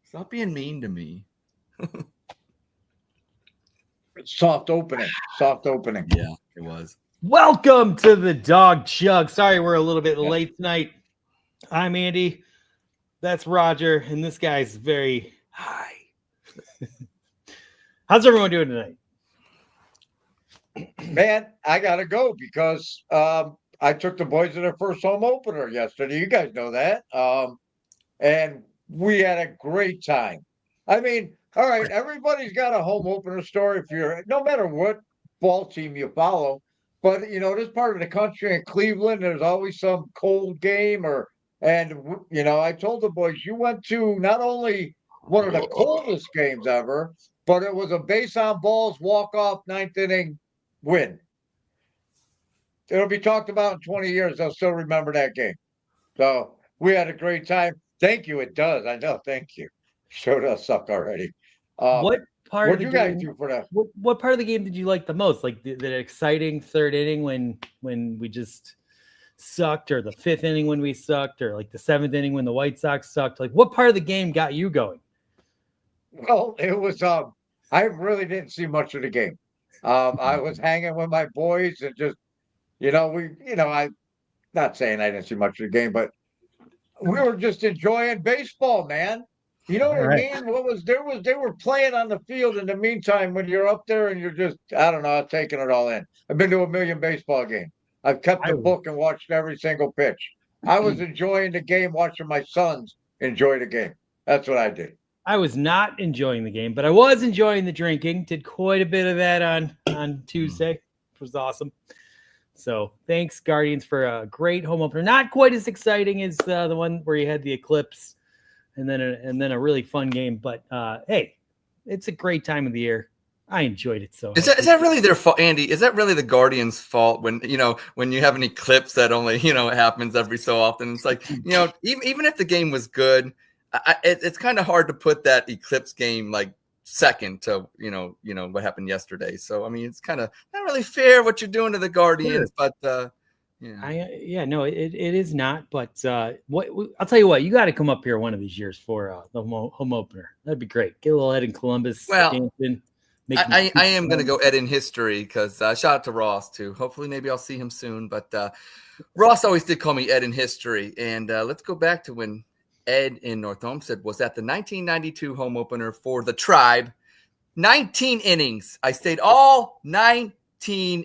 Stop being mean to me. Soft opening. Yeah, it was. Welcome to the Dawg Chug. Sorry we're a little bit late tonight. I'm Andy. That's Roger, and this guy's very high. How's everyone doing tonight? Man, I gotta go because I took the boys to their first home opener yesterday. You guys know that. And we had a great time. I mean, all right, everybody's got a home opener story if you're no matter what ball team you follow. But this part of the country in Cleveland, there's always some cold game I told the boys you went to not only one of the coldest games ever, but it was a base on balls walk-off ninth inning win. It'll be talked about in 20 years. They'll still remember that game. So we had a great time. Thank you. It does. I know. Thank you. Showed us suck already. What part What of the you guys game? do for that? What part of the game did you like the most? Like the exciting third inning when we just sucked, or the fifth inning when we sucked, or like the seventh inning when the White Sox sucked? Like what part of the game got you going? Well, it was. I really didn't see much of the game. I was hanging with my boys and just, I'm not saying I didn't see much of the game, but we were just enjoying baseball, man. You know what I mean? They were playing on the field in the meantime when you're up there and you're just, I don't know, taking it all in. I've been to a million baseball games. I've kept the book and watched every single pitch. I was enjoying the game, watching my sons enjoy the game. That's what I did. I was not enjoying the game, but I was enjoying the drinking. Did quite a bit of that on Tuesday. It was awesome. So thanks, Guardians, for a great home opener. Not quite as exciting as the one where you had the eclipse, and then a really fun game. But hey, it's a great time of the year. I enjoyed it so much. Is that really their fault, Andy? Is that really the Guardians' fault when you have an eclipse that only happens every so often? It's like even if the game was good, it's kind of hard to put that eclipse game like second to what happened yesterday. So I mean, it's kind of not really fair what you're doing to the Guardians, but it is not. But I'll tell you what, you got to come up here one of these years for the home opener. That'd be great. Get a little Ed in Columbus. Well, I am going to go Ed in history because shout out to Ross too. Hopefully, maybe I'll see him soon. But Ross always did call me Ed in history, and let's go back to when Ed in North Homestead was at the 1992 home opener for the Tribe. 19 innings. I stayed all 19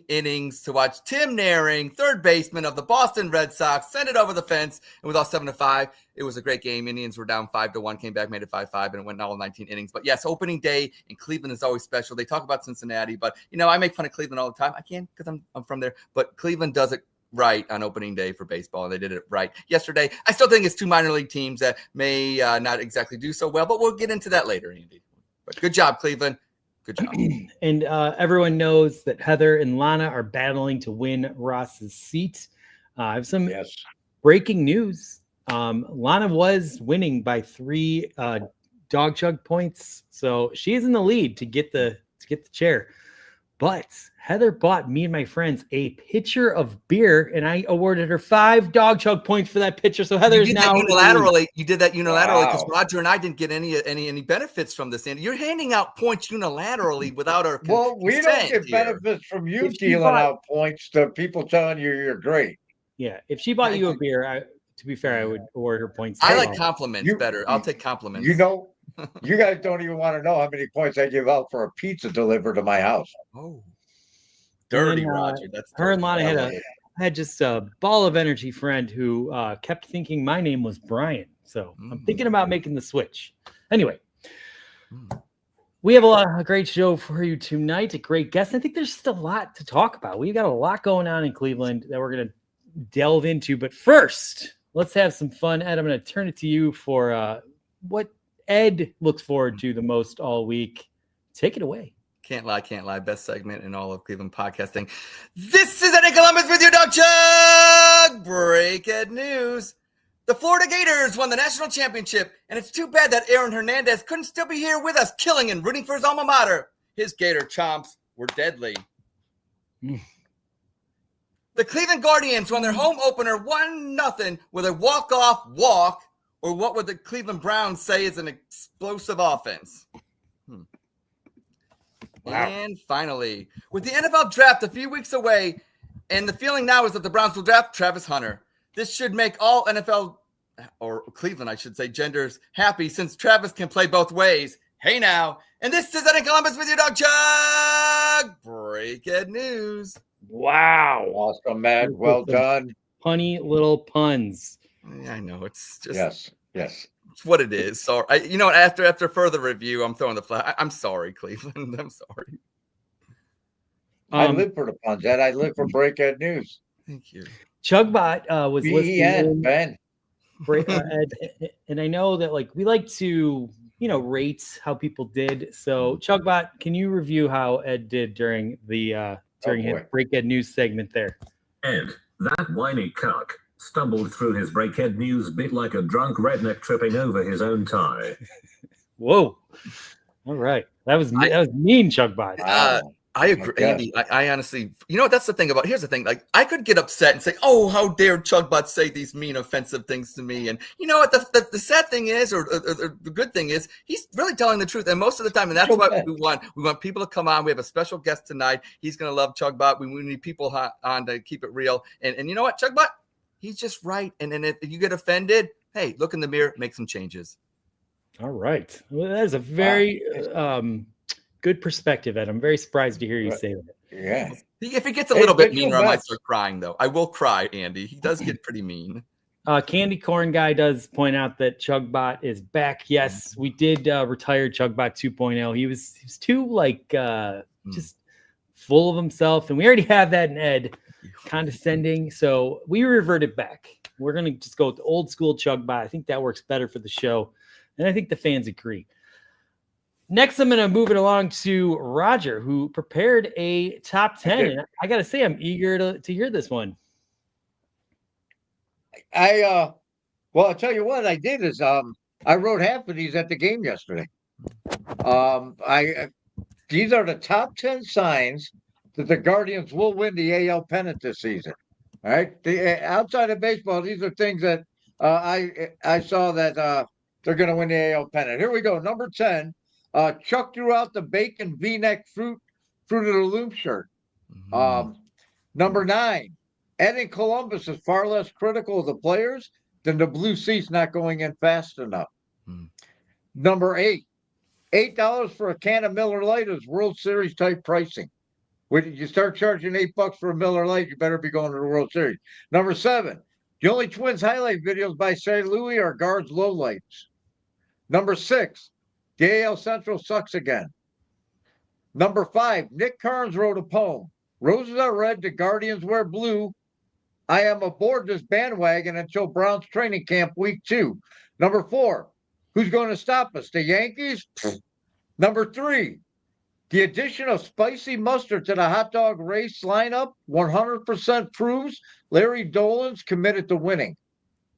innings to watch Tim Naring, third baseman of the Boston Red Sox, send it over the fence, and we lost 7-5. It was a great game. Indians were down 5-1, came back, made it 5-5, and it went all 19 innings. But yes, opening day in Cleveland is always special. They talk about Cincinnati, but I make fun of Cleveland all the time. I can because I'm from there, but Cleveland does it right on opening day for baseball, and they did it right yesterday. I still think it's two minor league teams that may not exactly do so well, but we'll get into that later, Andy. But good job, Cleveland. Good job. And everyone knows that Heather and Lana are battling to win Ross's seat. I have some breaking news. Lana was winning by 3 Dawg Chug points, so she is in the lead to get the chair. But Heather bought me and my friends a pitcher of beer, and I awarded her 5 Dawg Chug points for that pitcher. So Heather is now unilaterally. You did that unilaterally because Roger and I didn't get any benefits from this. Andy, you're handing out points unilaterally without our consent. Well, we don't get benefits from you dealing out points to people telling you you're great. Yeah, if she bought you a beer, to be fair, I would award her points. I like compliments better. I'll take compliments. You guys don't even want to know how many points I give out for a pizza delivered to my house. Oh, dirty, then, Roger. That's her and Lana had just a ball of energy friend who kept thinking my name was Brian. So I'm thinking about making the switch. Anyway, we have a great show for you tonight. A great guest. I think there's just a lot to talk about. We've got a lot going on in Cleveland that we're going to delve into. But first, let's have some fun. Ed, I'm going to turn it to you for what Ed looks forward to the most all week. Take it away. Can't lie. Best segment in all of Cleveland podcasting. This is Ed in Columbus with your Dawg Chug. Breaking news. The Florida Gators won the national championship, and it's too bad that Aaron Hernandez couldn't still be here with us, killing and rooting for his alma mater. His Gator chomps were deadly. The Cleveland Guardians won their home opener 1-0 with a walk-off walk or what would the Cleveland Browns say is an explosive offense? Wow. And finally, with the NFL draft a few weeks away, and the feeling now is that the Browns will draft Travis Hunter. This should make all NFL, or Cleveland, I should say, genders happy, since Travis can play both ways. Hey now. And this is Ed in Columbus with your Dawg Chug. Breakhead news. Wow. Awesome, man. Well done. Punny little puns. Yeah, I know. It's just yes. It's what it is. So after further review, I'm throwing the flag. I'm sorry, Cleveland. I'm sorry. I live for the puns, Ed. I live for Breakhead News. Thank you. Chugbot was listening. Ben. Ed, and I know that we like to rate how people did. So Chugbot, can you review how Ed did during his Breakhead News segment there? Ed, that whiny cuck, stumbled through his Breakhead News bit like a drunk redneck tripping over his own tie. Whoa! All right, that was mean, Chugbot. I agree, Andy. I honestly, that's the thing here's the thing. I could get upset and say, "Oh, how dare Chugbot say these mean, offensive things to me?" And you know what? The sad thing is, or the good thing is, he's really telling the truth. And most of the time, and that's what we want. We want people to come on. We have a special guest tonight. He's going to love Chugbot. We need people on to keep it real. And you know what, Chugbot? He's just right. And if you get offended, hey, look in the mirror, make some changes. All right. Well, that is a very good perspective, Ed. I'm very surprised to hear you say that. Yeah. If he gets a little bit meaner, I might start crying, though. I will cry, Andy. He does get pretty mean. Candy Corn Guy does point out that Chugbot is back. Yes, we did retire Chugbot 2.0. He was too just full of himself, and we already have that in Ed, condescending. So we reverted back. We're gonna just go with the old school Chugbot. I think that works better for the show, and I think the fans agree. Next, I'm going to move it along to Roger, who prepared a top 10. And I got to say, I'm eager to hear this one. I'll tell you what I did is I wrote half of these at the game yesterday. These are the top 10 signs that the Guardians will win the AL pennant this season. All right. Outside of baseball, these are things that I saw that they're going to win the AL pennant. Here we go. Number 10. Chuck threw out the bacon V-neck fruit of the loom shirt. Number 9, Ed in Columbus is far less critical of the players than the blue seats not going in fast enough. Number 8, $8 for a can of Miller Lite is World Series type pricing. When you start charging $8 for a Miller Lite, you better be going to the World Series. Number 7, the only Twins highlight videos by St. Louis are guards lowlights. Number 6, the AL Central sucks again. Number 5, Nick Carnes wrote a poem. Roses are red, the Guardians wear blue. I am aboard this bandwagon until Browns training camp week 2. Number 4, who's going to stop us? The Yankees? Number 3, the addition of spicy mustard to the hot dog race lineup 100% proves Larry Dolan's committed to winning.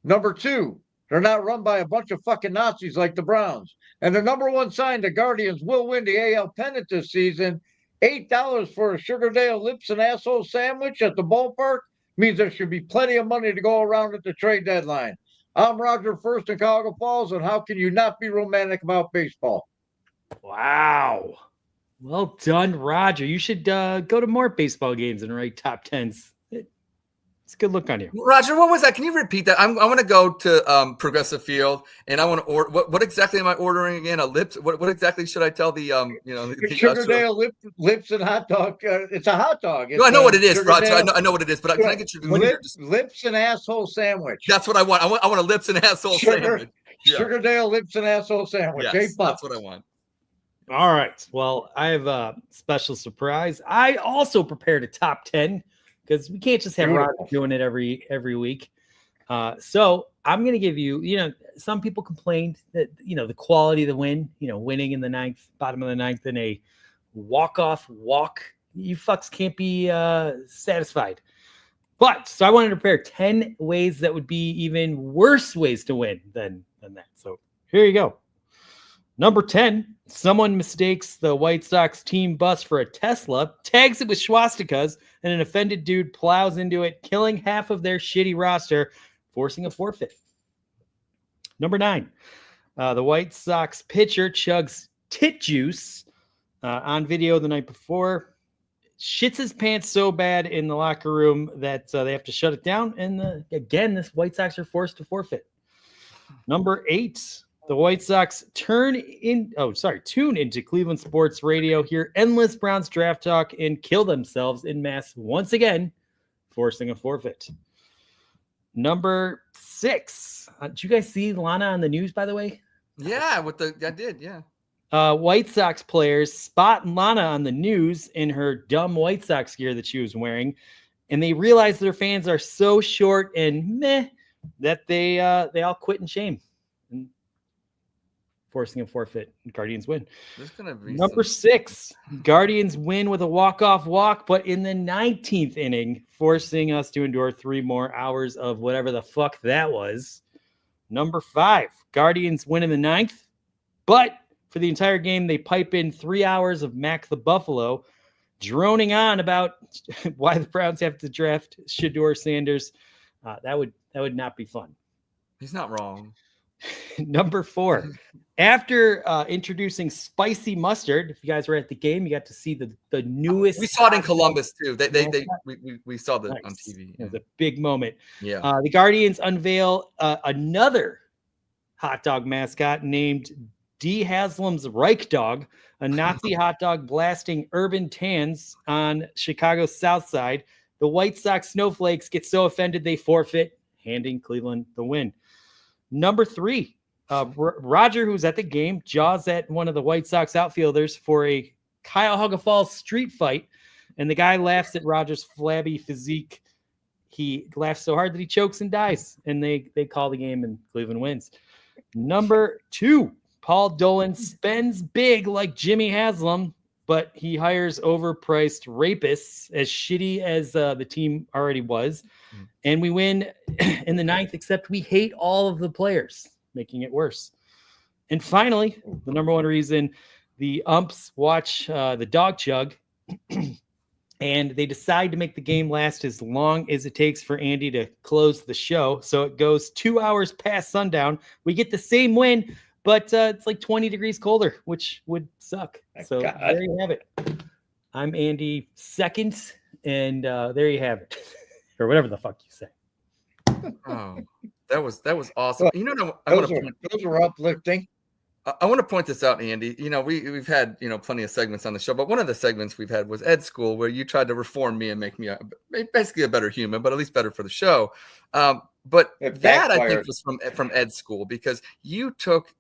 Number 2, they're not run by a bunch of fucking Nazis like the Browns. And the number 1 sign the Guardians will win the AL pennant this season, $8 for a Sugardale lips and asshole sandwich at the ballpark means there should be plenty of money to go around at the trade deadline. I'm Roger First in Cuyahoga Falls, and how can you not be romantic about baseball? Wow. Well done, Roger. You should go to more baseball games and write top 10s. It's a good look on you. Roger, what was that? Can you repeat that? I want to go to Progressive Field, and I want to order. What exactly am I ordering again? A lips? What exactly should I tell the Sugardale lips and hot dog? It's a hot dog. No, I know what it is, Roger. I know what it is, but can I get you lips and asshole sandwich? That's what I want. I want a lips and asshole sandwich. Yeah. Sugardale lips and asshole sandwich. Yes, that's what I want. All right. Well, I have a special surprise. I also prepared a top 10. Because we can't just have Roger doing it every week. So I'm going to give you, some people complained that, the quality of the win, winning in the bottom of the ninth in a walk-off walk. You fucks can't be satisfied. So I wanted to prepare 10 ways that would be even worse ways to win than that. So here you go. Number 10, someone mistakes the White Sox team bus for a Tesla, tags it with swastikas, and an offended dude plows into it, killing half of their shitty roster, forcing a forfeit. Number 9, the White Sox pitcher chugs tit juice on video the night before. Shits his pants so bad in the locker room that they have to shut it down. And again, this White Sox are forced to forfeit. Number 8, the White Sox tune into Cleveland sports radio, hear endless Browns draft talk, and kill themselves en masse once again, forcing a forfeit. Number 6, did you guys see Lana on the news, by the way? Yeah, I did, yeah. White Sox players spot Lana on the news in her dumb White Sox gear that she was wearing, and they realize their fans are so short and meh that they all quit in shame, and forcing a forfeit. Guardians win. There's gonna be Number 6, Guardians win with a walk-off walk, but in the 19th inning, forcing us to endure 3 more hours of whatever the fuck that was. Number 5, Guardians win in the 9th, but for the entire game, they pipe in 3 hours of Mac the Buffalo, droning on about why the Browns have to draft Shedeur Sanders. That would not be fun. He's not wrong. Number 4, after introducing spicy mustard, if you guys were at the game, you got to see the newest. We saw it in Columbus too. We saw that Nice. on TV. It was a big moment. Yeah. The Guardians unveil another hot dog mascot named D. Haslam's Reich Dog, a Nazi hot dog blasting urban tans on Chicago's South Side. The White Sox snowflakes get so offended they forfeit, handing Cleveland the win. Number 3, Roger, who's at the game, jaws at one of the White Sox outfielders for a Cuyahoga Falls street fight, and the guy laughs at Roger's flabby physique. He laughs so hard that he chokes and dies, and they call the game, and Cleveland wins. Number 2, Paul Dolan spends big like Jimmy Haslam, but he hires overpriced rapists, as shitty as the team already was. And we win in the 9th, except we hate all of the players, making it worse. And finally, the number 1 reason, the umps watch the Dawg Chug, and they decide to make the game last as long as it takes for Andy to close the show. So it goes 2 hours past sundown. We get the same win, but it's like 20 degrees colder, which would suck. So there you have it. I'm Andy second, and there you have it. Or whatever the fuck you say. Oh, that was awesome. You know, those are uplifting. I want to point this out, Andy. You know, we've had plenty of segments on the show, but one of the segments we've had was Ed School, where you tried to reform me and make me basically a better human, but at least better for the show. But that I think was from Ed School, because you took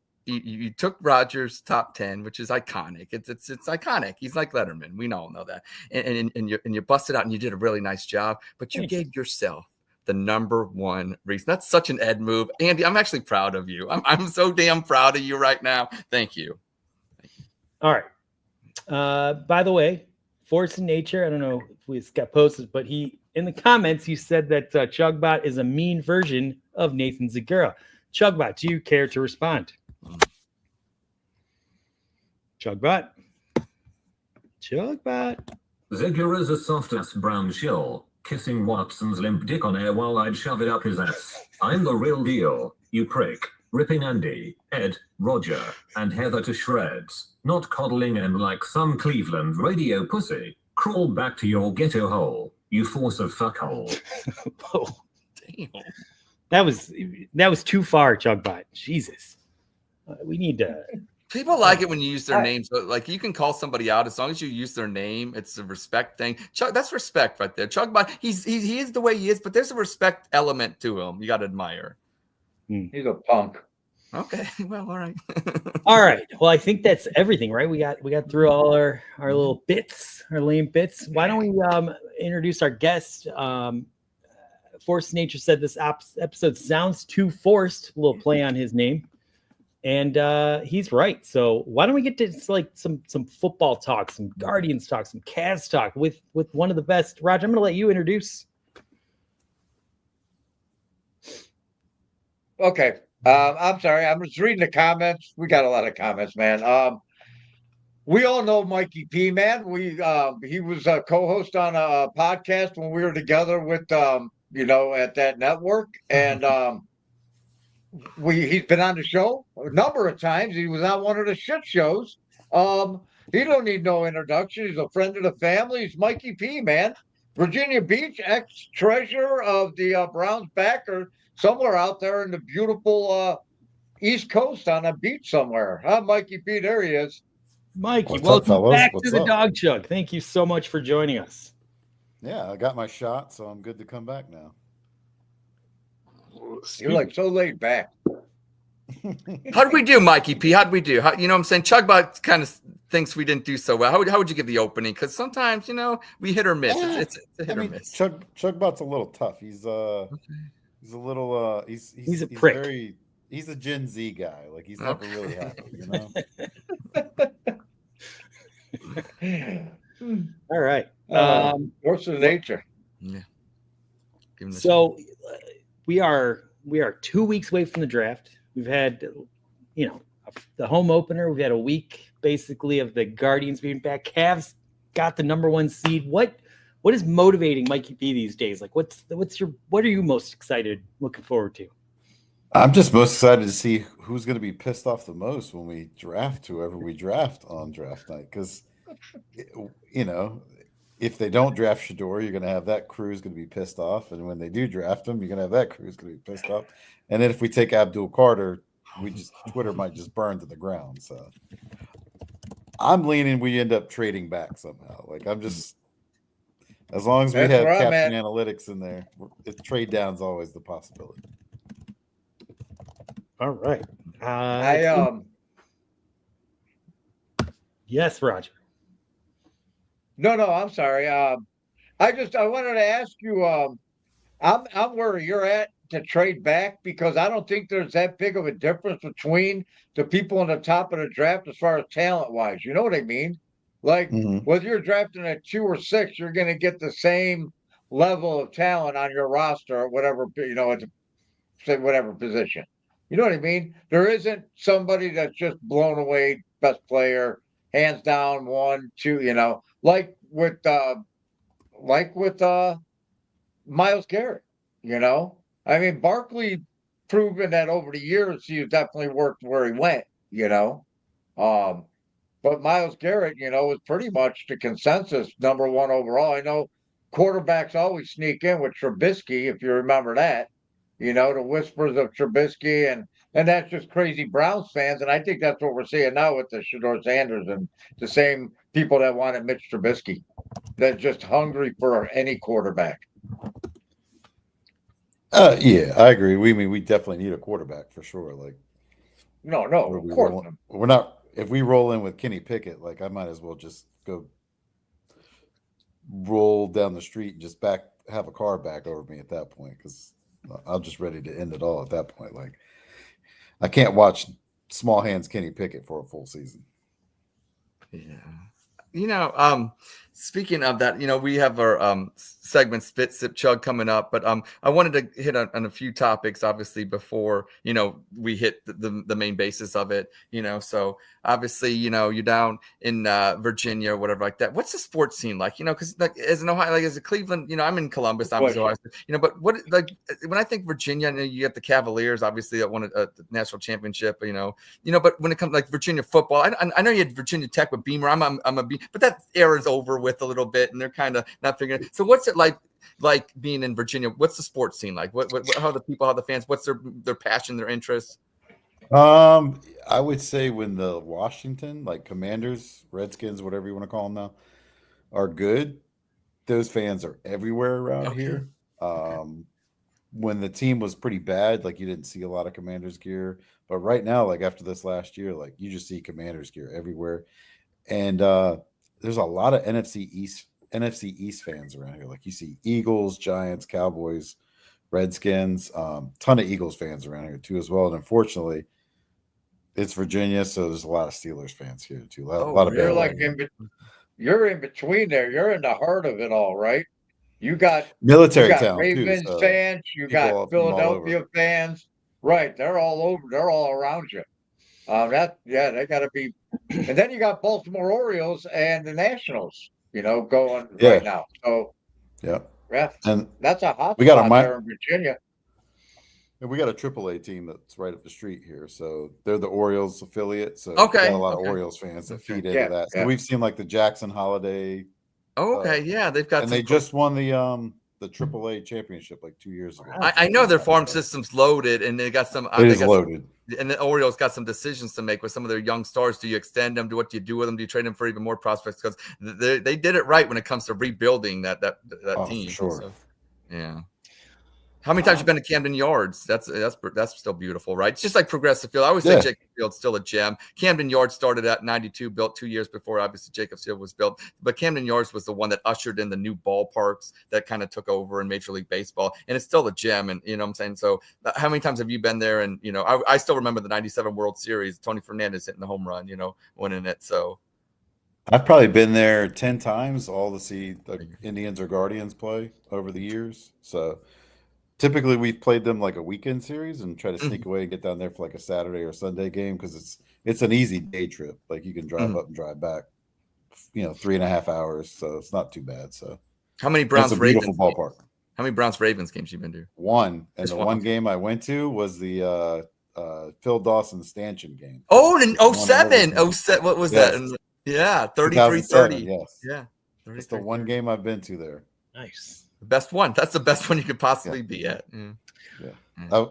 Roger's top 10, which is iconic. It's iconic. He's like Letterman. We all know that. And you busted out and you did a really nice job, but you gave yourself the number 1 reason. That's such an Ed move. Andy, I'm actually proud of you. I'm so damn proud of you right now. Thank you. All right. By the way, Force in Nature, I don't know if we got posted, but in the comments, he said that Chugbot is a mean version of Nathan Zagura. Chugbot, do you care to respond? Chugbot. Zagura's a soft-ass brown shell, kissing Watson's limp dick on air while I'd shove it up his ass. I'm the real deal, you prick. Ripping Andy, Ed, Roger, and Heather to shreds. Not coddling them like some Cleveland radio pussy. Crawl back to your ghetto hole, you force of fuckhole. Oh, damn. That was too far, Chugbot. Jesus. We need to... People like it when you use their names, but like you can call somebody out as long as you use their name. It's a respect thing. Chug, that's respect right there. Chugbot, he is the way he is, but there's a respect element to him. You got to admire. He's a punk. Okay, well, all right. All right. Well, I think that's everything, right? We got through all our little bits, our lame bits. Why don't we introduce our guest? Force Nature said this episode sounds too forced. A little play on his name. And he's right. So why don't we get to like some football talk, some Guardians talk, some Cavs talk with one of the best. Roger, I'm going to let you introduce. Okay. I'm sorry. I'm just reading the comments. We got a lot of comments, man. We all know Mikey P, man. He was a co-host on a podcast when we were together with at that network, and he's been on the show a number of times. He was on one of the shit shows. He don't need no introduction. He's a friend of the family. He's Mikey P, man. Virginia Beach, ex-treasurer of the Browns backer, somewhere out there in the beautiful East Coast on a beach somewhere. Huh, Mikey P? There he is. Mikey, What's up, welcome fellas? back What's to the up? Dawg Chug. Thank you so much for joining us. Yeah, I got my shot, so I'm good to come back now. You're like so laid back. How'd we do, Mikey P? How'd we do? You know what I'm saying? Chugbot kind of thinks we didn't do so well. How would you give the opening? Because sometimes, you know, we hit or miss. It's a hit or miss. Chugbot's a little tough. He's a little he's a prick. He's a Gen Z guy. Like he's never really happy, you know. All right. What's the nature? Yeah. So we are 2 weeks away from the draft. We've had, you know, the home opener. We've had a week basically of the Guardians being back. Cavs got the #1 seed. What is motivating Mikey P these days? Like, what are you most excited, looking forward to? I'm just most excited to see who's going to be pissed off the most when we draft whoever we draft on draft night. Because, you know, if they don't draft Shador, you're going to have that crew's going to be pissed off. And when they do draft him, you're going to have that crew's going to be pissed off. And then if we take Abdul Carter, Twitter might just burn to the ground. So I'm leaning we end up trading back somehow. Like I'm just, as long as we have Captain Analytics in there, trade down's always the possibility. All right. Yes, Roger. No, I'm sorry. I wanted to ask you. I'm where you're at to trade back because I don't think there's that big of a difference between the people on the top of the draft as far as talent wise. You know what I mean? Like whether you're drafting at 2 or 6, you're going to get the same level of talent on your roster or whatever, you know, at whatever position. You know what I mean? There isn't somebody that's just blown away, best player, hands down, 1, 2. You know, like with Myles Garrett. You know, I mean, Barkley proven that over the years he definitely worked where he went. You know, but Myles Garrett, you know, was pretty much the consensus #1 overall. I know quarterbacks always sneak in with Trubisky, if you remember that. You know, the whispers of Trubisky, and that's just crazy Browns fans. And I think that's what we're seeing now with the Shador Sanders and the same people that wanted Mitch Trubisky. They're just hungry for any quarterback. Yeah, I agree. We definitely need a quarterback for sure. Like, no, of course. We're not. If we roll in with Kenny Pickett, like I might as well just go roll down the street and just have a car back over me at that point because I'm just ready to end it all at that point. Like, I can't watch small hands Kenny Pickett for a full season. Yeah. You know, speaking of that, you know, we have our segment Spit, Sip, Chug coming up, but I wanted to hit on a few topics, obviously, before, you know, we hit the main basis of it, you know. So obviously, you know, you're down in Virginia or whatever like that. What's the sports scene like? You know, because like as an Ohio, like as a Cleveland, you know, I'm in Columbus, obviously, Ohio, you know, but what like when I think Virginia, you have the Cavaliers, obviously, that won a national championship, you know, but when it comes like Virginia football, I know you had Virginia Tech with Beamer. I'm a Beamer, but that era's over with a little bit, and they're kind of not figuring it. So what's it like being in Virginia? What's the sports scene like? What how are the people, how are the fans? What's their passion, their interest? I would say when the Washington, like Commanders, Redskins, whatever you want to call them now, are good, those fans are everywhere around here. When the team was pretty bad, like you didn't see a lot of Commanders gear, but right now, like after this last year, like you just see Commanders gear everywhere. And there's a lot of NFC East fans around here. Like you see Eagles, Giants, Cowboys, Redskins, ton of Eagles fans around here too as well. And unfortunately, it's Virginia, so there's a lot of Steelers fans here too. A lot of you're in between there. You're in the heart of it all, right? You got military town Ravens too, fans, you got Philadelphia fans, right? They're all over. They're all around you. They got to be. And then you got Baltimore Orioles and the Nationals, you know, going right now. So yeah, and that's a hot spot there in Virginia. And we got a AAA team that's right up the street here, so they're the Orioles affiliate. So Okay, we got a lot of Orioles fans that feed into that. So we've seen like the Jackson Holiday. Oh, okay, yeah, they've got. And they just won the AAA championship like 2 years ago. I know their farm system's loaded, and they got some. It is loaded. And the Orioles got some decisions to make with some of their young stars. Do you extend them? What do you do with them? Do you trade them for even more prospects? Because they did it right when it comes to rebuilding that team. For sure. So, yeah. How many times you been to Camden Yards? That's still beautiful, right? It's just like Progressive Field. I always say Jacobs Field's still a gem. Camden Yards started at 92, built 2 years before obviously Jacobs Field was built. But Camden Yards was the one that ushered in the new ballparks that kind of took over in Major League Baseball, and it's still a gem. And you know what I'm saying. So how many times have you been there? And you know, I still remember the '97 World Series. Tony Fernandez hitting the home run, you know, winning it. So I've probably been there 10 times, all to see the Indians or Guardians play over the years. So. Typically, we've played them like a weekend series and try to sneak away and get down there for like a Saturday or Sunday game because it's an easy day trip. Like you can drive up and drive back, 3.5 hours, so it's not too bad. So how many Browns Ravens? Beautiful ballpark. How many Browns Ravens games you been to? One, and the one game I went to was the Phil Dawson Stanchion game. Oh, in 07. What was that? Yeah, 33-30. Yes. Yeah, it's the one game I've been to there. Nice. The best one. That's the best one you could possibly be at. I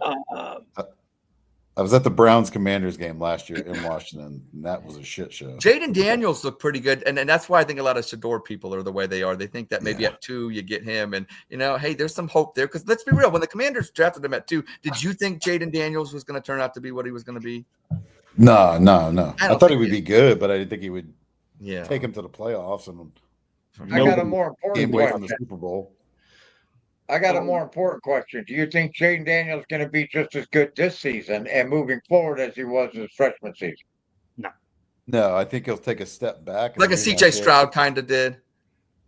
was at the Browns Commanders game last year in Washington, and that was a shit show. Jaden Daniels looked pretty good, and that's why I think a lot of Shador people are the way they are. They think that maybe at 2 you get him, and hey, there's some hope there. Because let's be real, when the Commanders drafted him at 2, did you think Jaden Daniels was going to turn out to be what he was going to be? No. I thought he would be good, but I didn't think he would take him to the playoffs. And I got a more important away from the Super Bowl. I got a more important question. Do you think Jaden Daniels is going to be just as good this season and moving forward as he was his freshman season? No, I think he'll take a step back. Like a CJ Stroud kind of did.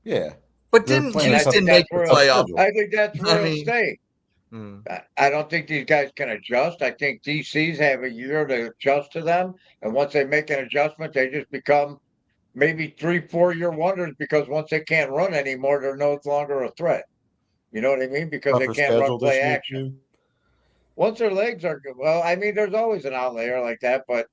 Yeah. But didn't Houston make the playoffs? I think that's where he'll stay. I don't think these guys can adjust. I think DCs have a year to adjust to them. And once they make an adjustment, they just become maybe 3-4 year wonders because once they can't run anymore, they're no longer a threat. You know what I mean? Because they can't run play action. Once their legs are good, well, I mean, there's always an outlier like that, but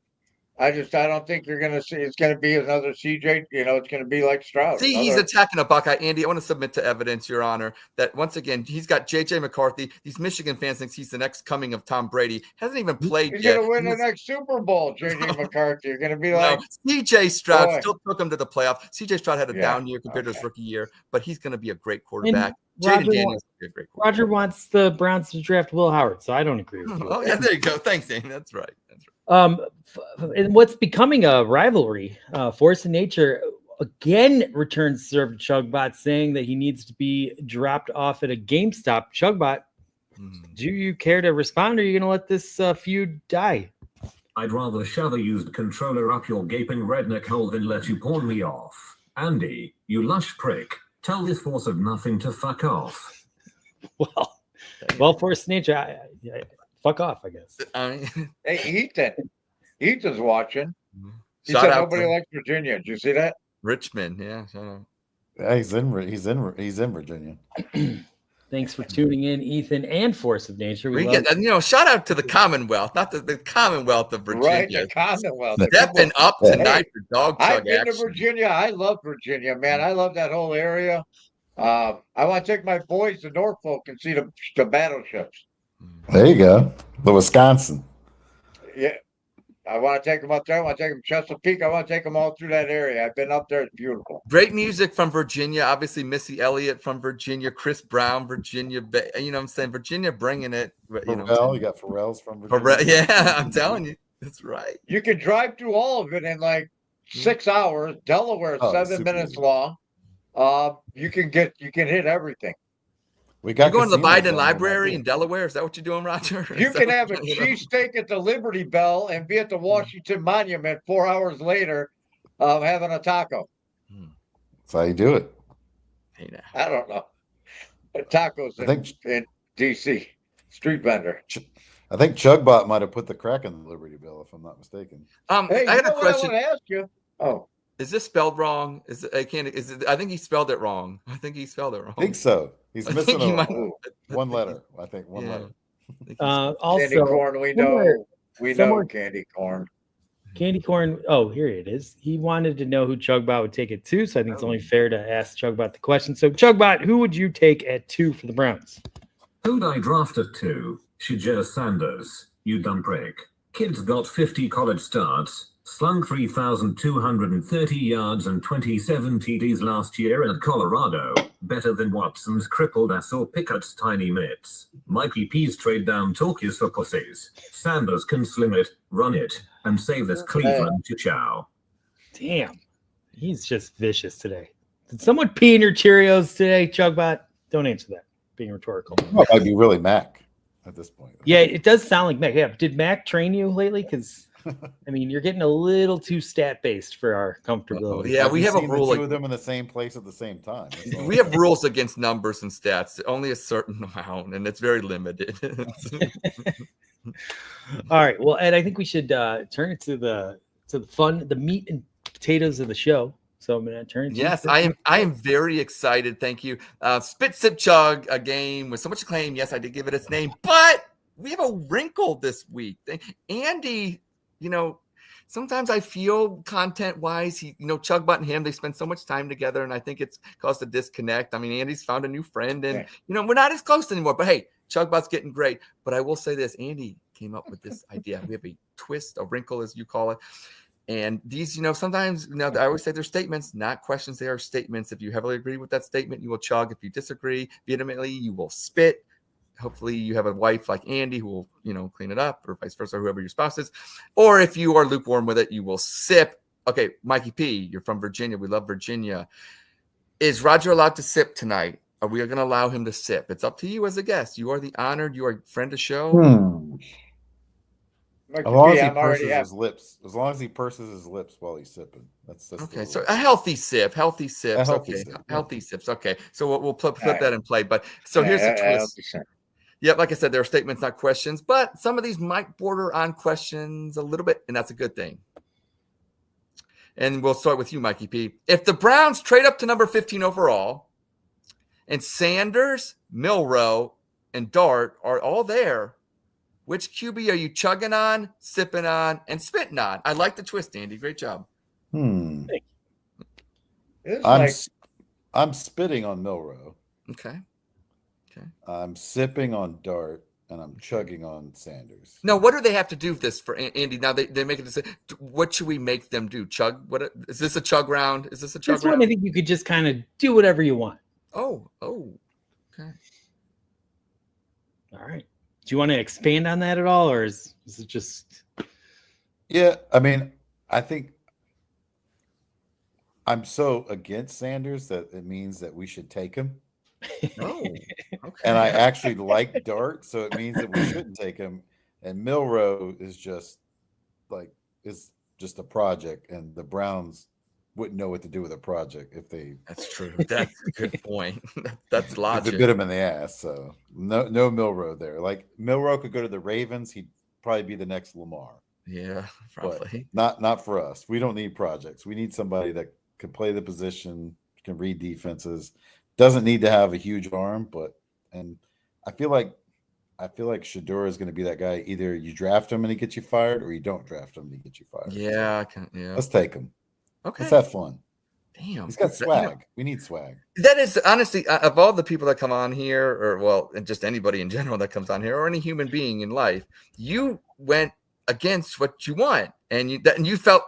I don't think you're going to see it's going to be another CJ. It's going to be like Stroud. See, he's attacking a Buckeye. Andy, I want to submit to evidence, Your Honor, that once again, he's got J.J. McCarthy. These Michigan fans think he's the next coming of Tom Brady. Hasn't even played yet. He's going to win the next Super Bowl, J.J. McCarthy. You're going to be like. C.J. Stroud still took him to the playoffs. C.J. Stroud had a down year compared to his rookie year, but he's going to be a great quarterback. Jaden Daniels will be a great quarterback. Roger wants the Browns to draft Will Howard, so I don't agree with you. Oh, yeah, there you go. Thanks, Andy. That's right. And what's becoming a rivalry, Force of Nature again returns serve to Chugbot, saying that he needs to be dropped off at a GameStop. Chugbot, do you care to respond, or are you going to let this feud die? I'd rather shove a used controller up your gaping redneck hole than let you pawn me off. Andy, you lush prick, tell this force of nothing to fuck off. Well, Force of Nature, I fuck off, I guess. Hey, Ethan's watching. He said nobody likes Virginia. Did you see that? Richmond, yeah. Yeah, he's in Virginia. Thanks for tuning in, Ethan and Force of Nature. We get shout out to the Commonwealth, not the Commonwealth of Virginia. Right, the Commonwealth. Stepping up tonight for Dawg Chug I've been to Virginia. I love Virginia, man. I love that whole area. I want to take my boys to Norfolk and see the battleships. There you go. The Wisconsin. Yeah. I want to take them up there. I want to take them to Chesapeake. I want to take them all through that area. I've been up there. It's beautiful. Great music from Virginia. Obviously, Missy Elliott from Virginia. Chris Brown, Virginia. You know what I'm saying? Virginia bringing it. Pharrell, you got Pharrell's from Virginia. Yeah, I'm telling you. That's right. You can drive through all of it in like 6 hours. Delaware is 7 minutes long. You can hit everything. You're going to the Biden Library in Delaware? Is that what you're doing, Roger? You can have a cheesesteak at the Liberty Bell and be at the Washington Monument 4 hours later having a taco. That's how you do it. I don't know. Tacos in D.C. Street vendor. I think Chugbot might have put the crack in the Liberty Bell, if I'm not mistaken. Hey, I got a question. I want to ask you. Oh. Is this spelled wrong? I think he spelled it wrong. I think he spelled it wrong. I think so. He's missing one letter. I think one letter. Also, candy corn, we know candy corn. Candy corn. Oh, here it is. He wanted to know who Chugbot would take at 2, so I think it's only fair to ask Chugbot the question. So, Chugbot, who would you take at 2 for the Browns? Who'd I draft at 2? Shadur Sanders, you dumb prick. Kid's got 50 college starts, slung 3,230 yards and 27 TDs last year at Colorado. Better than Watson's crippled ass or Pickett's tiny mitts. Mikey P's trade down talk is for pussies. Sanders can sling it, run it, and save this Cleveland chow. Damn. He's just vicious today. Did someone pee in your Cheerios today, Chugbot? Don't answer that. Being rhetorical. Well, I'd be really Mac at this point. Yeah, it does sound like Mac. Yeah, did Mac train you lately? Because I mean, you're getting a little too stat based for our comfortability. Yeah, we have a rule. Two of them in the same place at the same time. We have rules against numbers and stats. Only a certain amount, and it's very limited. All right. Well, Ed, I think we should turn it to the fun, the meat and potatoes of the show. So I'm going to turn. Yes, I am very excited. Thank you. Spit, Sip, Chug, a game with so much acclaim. Yes, I did give it its name, but we have a wrinkle this week. Andy, sometimes I feel content-wise, Chugbot and him, they spend so much time together, and I think it's caused a disconnect. I mean, Andy's found a new friend, and, we're not as close anymore. But, hey, Chugbot's getting great. But I will say this. Andy came up with this idea. We have a twist, a wrinkle, as you call it. And these, sometimes, I always say they're statements, not questions. They are statements. If you heavily agree with that statement, you will chug. If you disagree vehemently, you will spit. Hopefully you have a wife like Andy who will, clean it up, or vice versa, whoever your spouse is. Or if you are lukewarm with it, you will sip. Okay, Mikey P, you're from Virginia. We love Virginia. Is Roger allowed to sip tonight? Are we going to allow him to sip? It's up to you as a guest. You are the honored. You are a friend of show. As long as he purses his lips. As long as he purses his lips while he's sipping. That's okay. So a healthy sip. Healthy sips. Healthy sips. Okay. So we'll put that in play. But so here's the twist. Yeah, like I said, there are statements, not questions, but some of these might border on questions a little bit, and that's a good thing. And we'll start with you, Mikey P. If the Browns trade up to number 15 overall, and Sanders, Milroe, and Dart are all there, which QB are you chugging on, sipping on, and spitting on? I like the twist, Andy. Great job. I'm spitting on Milroe. Okay. I'm sipping on Dart, and I'm chugging on Sanders. Now, what do they have to do this for, Andy? Now they make a decision. What should we make them do? Chug? What is this a chug round? Is this a chug round? This one, I think you could just kind of do whatever you want. Oh, okay. All right. Do you want to expand on that at all, or is it just? Yeah, I mean, I think I'm so against Sanders that it means that we should take him. Oh, okay. And I actually like Dart, so it means that we shouldn't take him. And Milroe is just a project, and the Browns wouldn't know what to do with a project if they. That's true. That's a good point. That's logic. It's bit him in the ass. So no Milroe there. Like Milroe could go to the Ravens. He'd probably be the next Lamar. Yeah, probably. But not for us. We don't need projects. We need somebody that can play the position, can read defenses. Doesn't need to have a huge arm, and I feel like Shadur is going to be that guy. Either you draft him and he gets you fired, or you don't draft him and he gets you fired. Yeah, Let's take him. Okay, let's have fun. Damn, he's got swag. We need swag. That is honestly, of all the people that come on here, and just anybody in general that comes on here, or any human being in life, you went against what you want, and you feel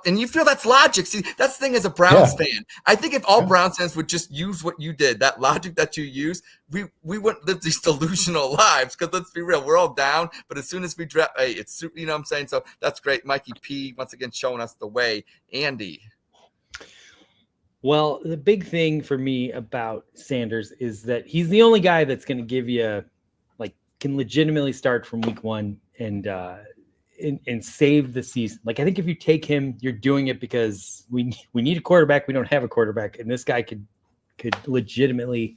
that's logic. See, that's the thing as a Browns fan. I think if all Browns fans would just use what you did, that logic that you use, we wouldn't live these delusional lives. Because let's be real, we're all down. But as soon as we draft, hey, it's what I'm saying. So that's great, Mikey P. Once again showing us the way. Andy. Well, the big thing for me about Sanders is that he's the only guy that's going to give you, can legitimately start from week 1 and save the season. I think if you take him, you're doing it because we need a quarterback. We don't have a quarterback, and this guy could legitimately,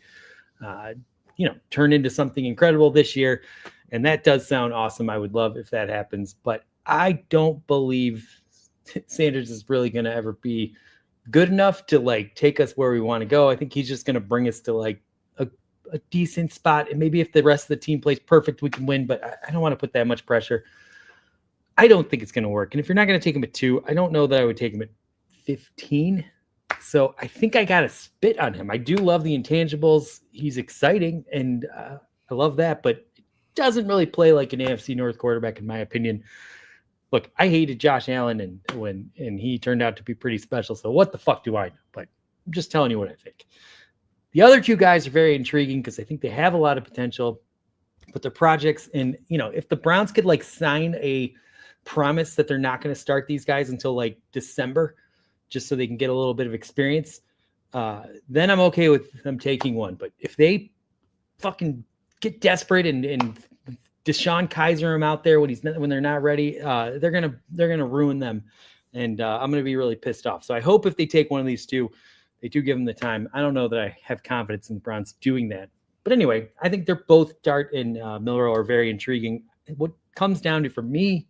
turn into something incredible this year. And that does sound awesome. I would love if that happens, but I don't believe Sanders is really going to ever be good enough to take us where we want to go. I think he's just going to bring us to a decent spot. And maybe if the rest of the team plays perfect, we can win. But I don't want to put that much pressure. I don't think it's going to work. And if you're not going to take him at 2, I don't know that I would take him at 15. So I think I got to spit on him. I do love the intangibles. He's exciting, and I love that. But it doesn't really play like an AFC North quarterback, in my opinion. Look, I hated Josh Allen and he turned out to be pretty special. So what the fuck do I know? But I'm just telling you what I think. The other 2 guys are very intriguing because I think they have a lot of potential, but they're projects. And, if the Browns could like sign a promise that they're not going to start these guys until like December, just so they can get a little bit of experience, then I'm okay with them taking one. But if they fucking get desperate and Deshaun Kaiser him out there when they're not ready, they're gonna ruin them, and I'm gonna be really pissed off. So I hope if they take one of these 2, they do give them the time. I don't know that I have confidence in the Browns doing that, but anyway, I think they're both Dart and Milroe are very intriguing. What comes down to for me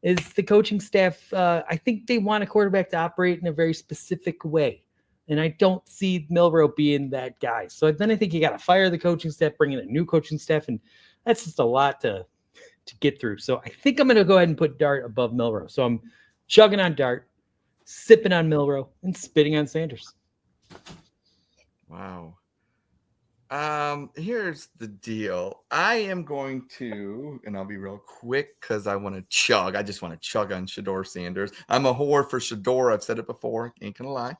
is the coaching staff. I think they want a quarterback to operate in a very specific way, and I don't see Milroe being that guy. So then I think you got to fire the coaching staff, bring in a new coaching staff, and that's just a lot to get through. So I think I'm going to go ahead and put Dart above Milroe. So I'm chugging on Dart, sipping on Milroe, and spitting on Sanders. Wow. Here's the deal. I am going to, and I'll be real quick because I want to chug. I just want to chug on Shedeur Sanders. I'm a whore for Shedeur. I've said it before. Ain't gonna lie.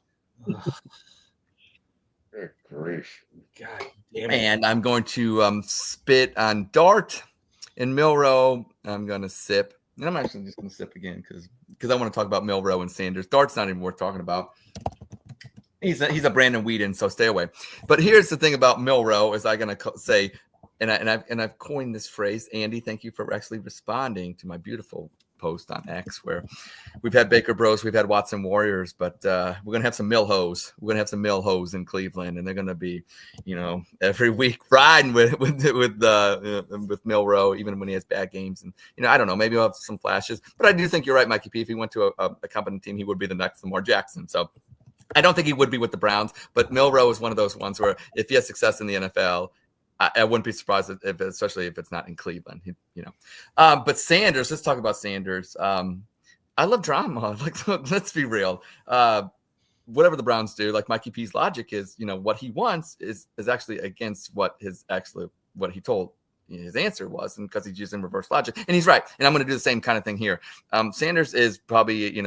Good grief. God damn it. And I'm going to spit on Dart and Milroe. I'm going to sip. And I'm actually just going to sip again because I want to talk about Milroe and Sanders. Dart's not even worth talking about. He's a Brandon Whedon, so stay away. But here's the thing about Milroe is I'm going to say, and I've coined this phrase. Andy, thank you for actually responding to my beautiful post on X where we've had Baker Bros, we've had Watson Warriors, but we're gonna have some Mill Hoes. We're gonna have some Mill Hoes in Cleveland, and they're gonna be, every week riding with Milroe, even when he has bad games. And I don't know, maybe he'll have some flashes, but I do think you're right, Mikey P. If he went to a competent team, he would be the next Lamar Jackson. So I don't think he would be with the Browns, but Milroe is one of those ones where if he has success in the NFL, I wouldn't be surprised especially if it's not in Cleveland, But Sanders, let's talk about Sanders. I love drama. Like, let's be real. Whatever the Browns do, like Mikey P's logic is, what he wants is actually against what he told his answer was, and because he's using reverse logic, and he's right. And I'm going to do the same kind of thing here. Sanders is probably,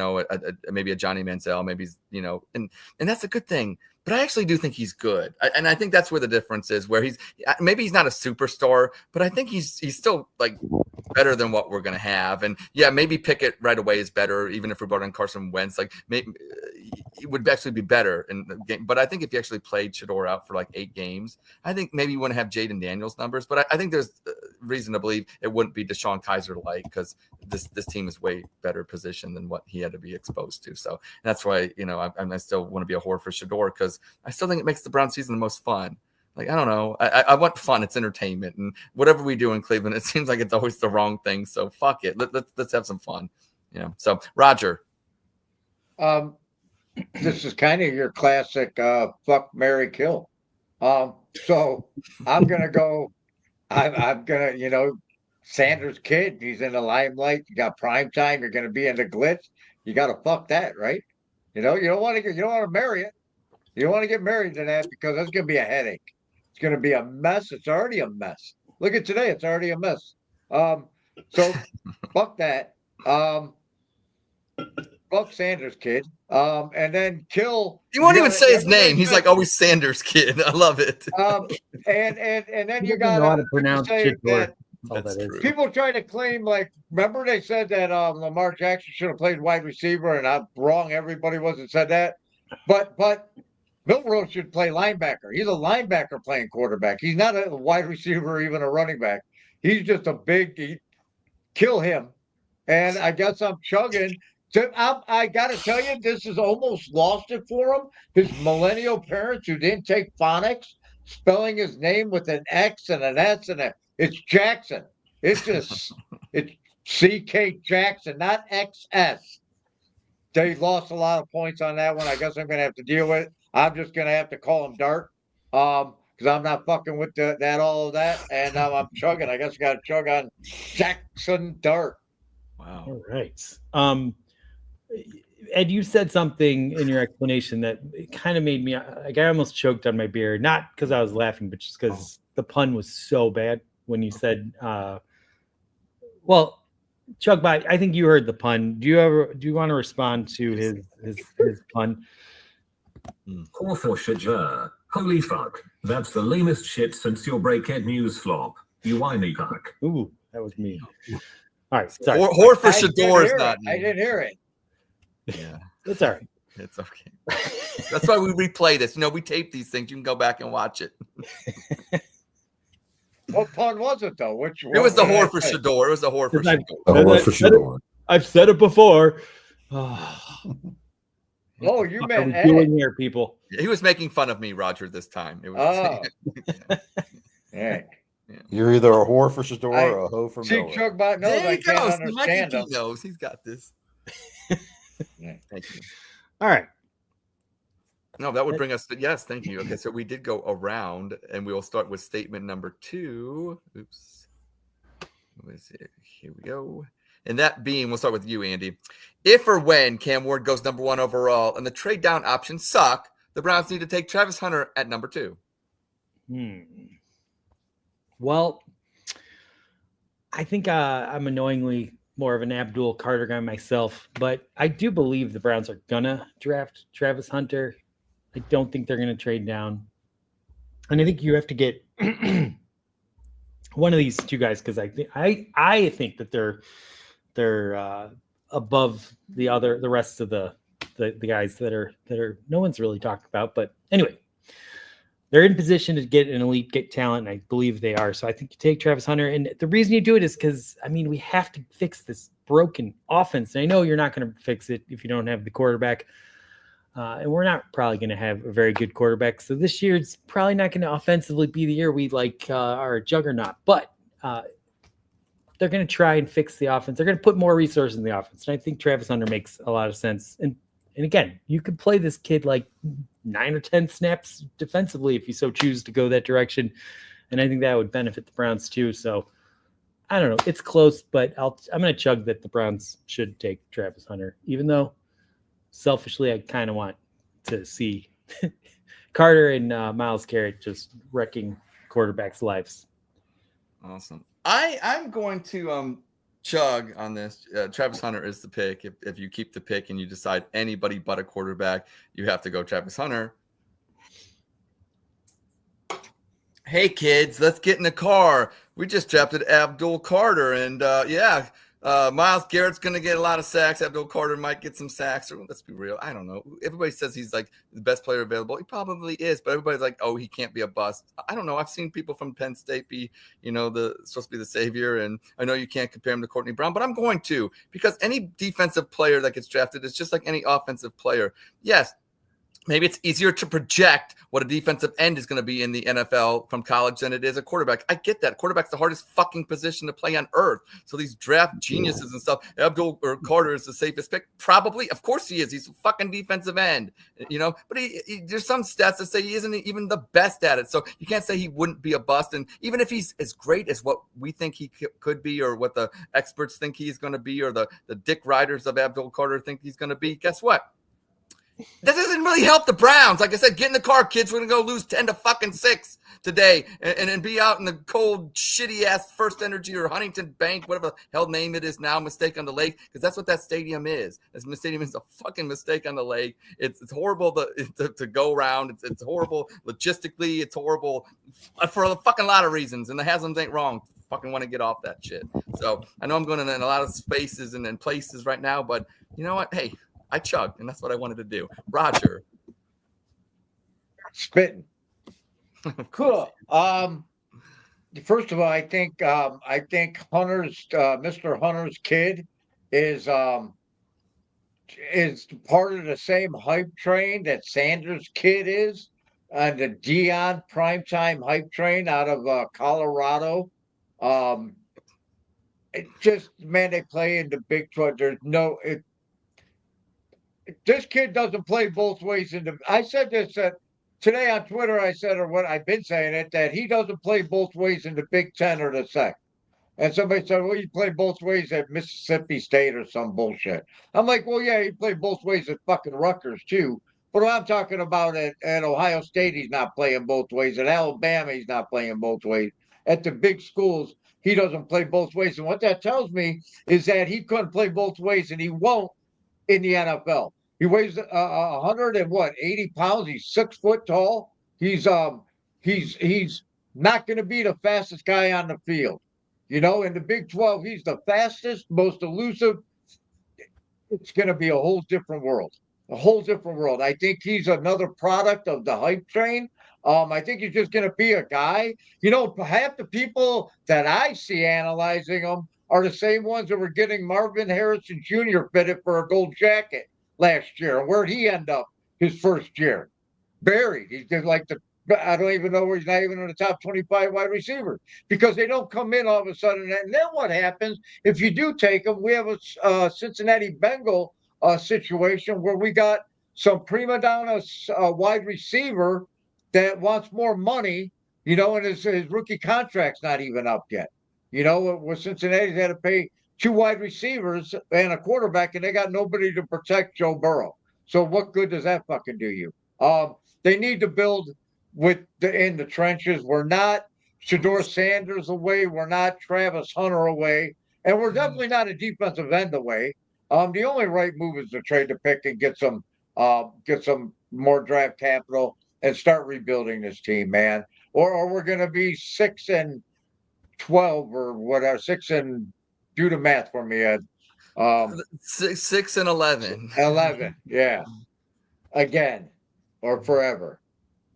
maybe a Johnny Manziel, maybe he's, and that's a good thing. But I actually do think he's good. And I think that's where the difference is, where maybe he's not a superstar, but I think he's still like better than what we're going to have. And yeah, maybe Pickett right away is better, even if we brought in Carson Wentz, like maybe it would actually be better in the game. But I think if you actually played Shedeur out for like 8 games, I think maybe you wouldn't have Jaden Daniels numbers, but I think there's reason to believe it wouldn't be Deshaun Kaiser like, because this team is way better positioned than what he had to be exposed to. So that's why, I still want to be a whore for Shedeur, because I still think it makes the Brown season the most fun. Like, I don't know. I want fun. It's entertainment. And whatever we do in Cleveland, it seems like it's always the wrong thing. So fuck it. Let's have some fun. So Roger. This is kind of your classic fuck, marry, kill. So I'm going to go, I'm going to, Sanders kid, he's in the limelight. You got prime time. You're going to be in the glitz. You got to fuck that, right? You don't want to marry it. You don't want to get married to that, because that's going to be a headache. It's going to be a mess. It's already a mess. Look at today. It's already a mess. So fuck that. Fuck Sanders kid. And then kill. He won't even say his name. He's like always Sanders kid. I love it. And then you got to pronounce it. That's true. People try to claim, like, remember they said that Lamar Jackson should have played wide receiver, and I'm wrong. Everybody wasn't said that, but Milroe should play linebacker. He's a linebacker playing quarterback. He's not a wide receiver or even a running back. He's just a kill him. And I guess I'm chugging. So I got to tell you, this has almost lost it for him. His millennial parents who didn't take phonics, spelling his name with an X and an S and it's Jackson. It's CK Jackson, not XS. They lost a lot of points on that one. I guess I'm going to have to deal with it. I'm just going to have to call him Dart. because I'm not fucking with all of that. And now I'm chugging. I guess I got to chug on Jackson Dart. Wow. All right. Ed, you said something in your explanation that it kind of made me like I almost choked on my beer, not because I was laughing, but just because the pun was so bad when you said, well, Chug, but I think you heard the pun. Do you want to respond to his pun? Horfordshire. Holy fuck. That's the lamest shit since your Breakhead news flop. You whiny cock. Ooh, that was me. All right, sorry. Horfordshire is not. I didn't hear it. Yeah, it's all right. It's okay. That's why we replay this. We tape these things. You can go back and watch it. What pun was it though? It was the Horfordshire. It was the Horfordshire. I've said it before. Oh, you meant Ed. Doing here, people. He was making fun of me, Roger. This time. It was. Oh. Yeah. You're either a whore for Shador or a hoe for See, Miller. Chugbot knows I can't understand Mikey him. P knows. He's got this. Yeah. Thank you. All right. No, that would bring us to, yes, thank you. Okay, so we did go around, and we will start with statement number 2. Oops. What is it? Here we go. And that being, we'll start with you, Andy. If or when Cam Ward goes number 1 overall and the trade down options suck, the Browns need to take Travis Hunter at number 2. Well, I think I'm annoyingly more of an Abdul Carter guy myself, but I do believe the Browns are gonna draft Travis Hunter. I don't think they're gonna trade down, and I think you have to get one of these two guys because I think that they're above the rest of the guys that are no one's really talked about. But anyway, they're in position to get an elite, get talent, and I believe they are. So I think you take Travis Hunter, and the reason you do it is because we have to fix this broken offense. And I know you're not going to fix it if you don't have the quarterback, and we're not probably going to have a very good quarterback. So this year it's probably not going to offensively be the year we our juggernaut, but they're going to try and fix the offense. They're going to put more resources in the offense, and I think Travis Hunter makes a lot of sense. And again, you could play this kid like 9 or 10 snaps defensively if you so choose to go that direction. And I think that would benefit the Browns too. So I don't know. It's close, but I'm going to chug that the Browns should take Travis Hunter, even though selfishly I kind of want to see Carter and Myles Garrett just wrecking quarterbacks' lives. Awesome. I'm going to chug on this. Travis Hunter is the pick. If you keep the pick and you decide anybody but a quarterback, you have to go Travis Hunter. Hey kids, let's get in the car. We just drafted Abdul Carter, and Myles Garrett's going to get a lot of sacks. Abdul Carter might get some sacks. Or let's be real, I don't know. Everybody says he's like the best player available. He probably is, but everybody's like, oh, he can't be a bust. I don't know. I've seen people from Penn State be, supposed to be the savior, and I know you can't compare him to Courtney Brown, but I'm going to, because any defensive player that gets drafted is just like any offensive player. Yes, maybe it's easier to project what a defensive end is going to be in the NFL from college than it is a quarterback. I get that. Quarterback's the hardest fucking position to play on earth. So these draft geniuses and stuff, Abdul or Carter is the safest pick. Probably. Of course he is. He's a fucking defensive end, but there's some stats that say he isn't even the best at it. So you can't say he wouldn't be a bust. And even if he's as great as what we think he could be, or what the experts think he's going to be, or the Dick Riders of Abdul Carter think he's going to be, guess what? That doesn't really help the Browns. Like I said, get in the car, kids. We're going to go lose 10-6 today and be out in the cold, shitty-ass First Energy or Huntington Bank, whatever the hell name it is now, Mistake on the Lake, because that's what that stadium is. This stadium is a fucking mistake on the lake. It's horrible to go around. It's horrible logistically. It's horrible for a fucking lot of reasons, and the Haslam's ain't wrong. Fucking want to get off that shit. So I know I'm going in a lot of spaces and places right now, but you know what? Hey, I chugged, and that's what I wanted to do. Roger. Spitting. Cool. First of all, I think Hunter's Mr. Hunter's kid is part of the same hype train that Sanders' kid is, and the Dion primetime hype train out of Colorado. It just, man, they play in the Big 12. There's no this kid doesn't play both ways. I said this today on Twitter, I said, or what I've been saying it, that he doesn't play both ways in the Big Ten or the SEC. And somebody said, well, you play both ways at Mississippi State or some bullshit. I'm like, well, yeah, he played both ways at fucking Rutgers, too. But what I'm talking about at Ohio State, he's not playing both ways. At Alabama, he's not playing both ways. At the big schools, he doesn't play both ways. And what that tells me is that he couldn't play both ways, and he won't in the NFL. He weighs 180 pounds. He's 6 foot tall. He's not going to be the fastest guy on the field. You know, in the Big 12, he's the fastest, most elusive. It's going to be a whole different world. A whole different world. I think he's another product of the hype train. I think he's just going to be a guy. You know, half the people that I see analyzing him are the same ones that were getting Marvin Harrison Jr. fitted for a gold jacket last year. Where'd he end up his first year? Buried. He's just like I don't even know where he's not even in the top 25 wide receivers because they don't come in all of a sudden. And then what happens if you do take them? We have a Cincinnati Bengal situation where we got some prima donna wide receiver that wants more money, you know, and his rookie contract's not even up yet. You know, where Cincinnati's had to pay 2 wide receivers and a quarterback, and they got nobody to protect Joe Burrow. So what good does that fucking do you? They need to build in the trenches. We're not Shedeur Sanders away. We're not Travis Hunter away. And we're definitely not a defensive end away. The only right move is to trade the pick and get some more draft capital and start rebuilding this team, man. Or we're going to be 6-12 or whatever. 6 and do the math for me, Ed. 6-11. 11, yeah. Again or forever.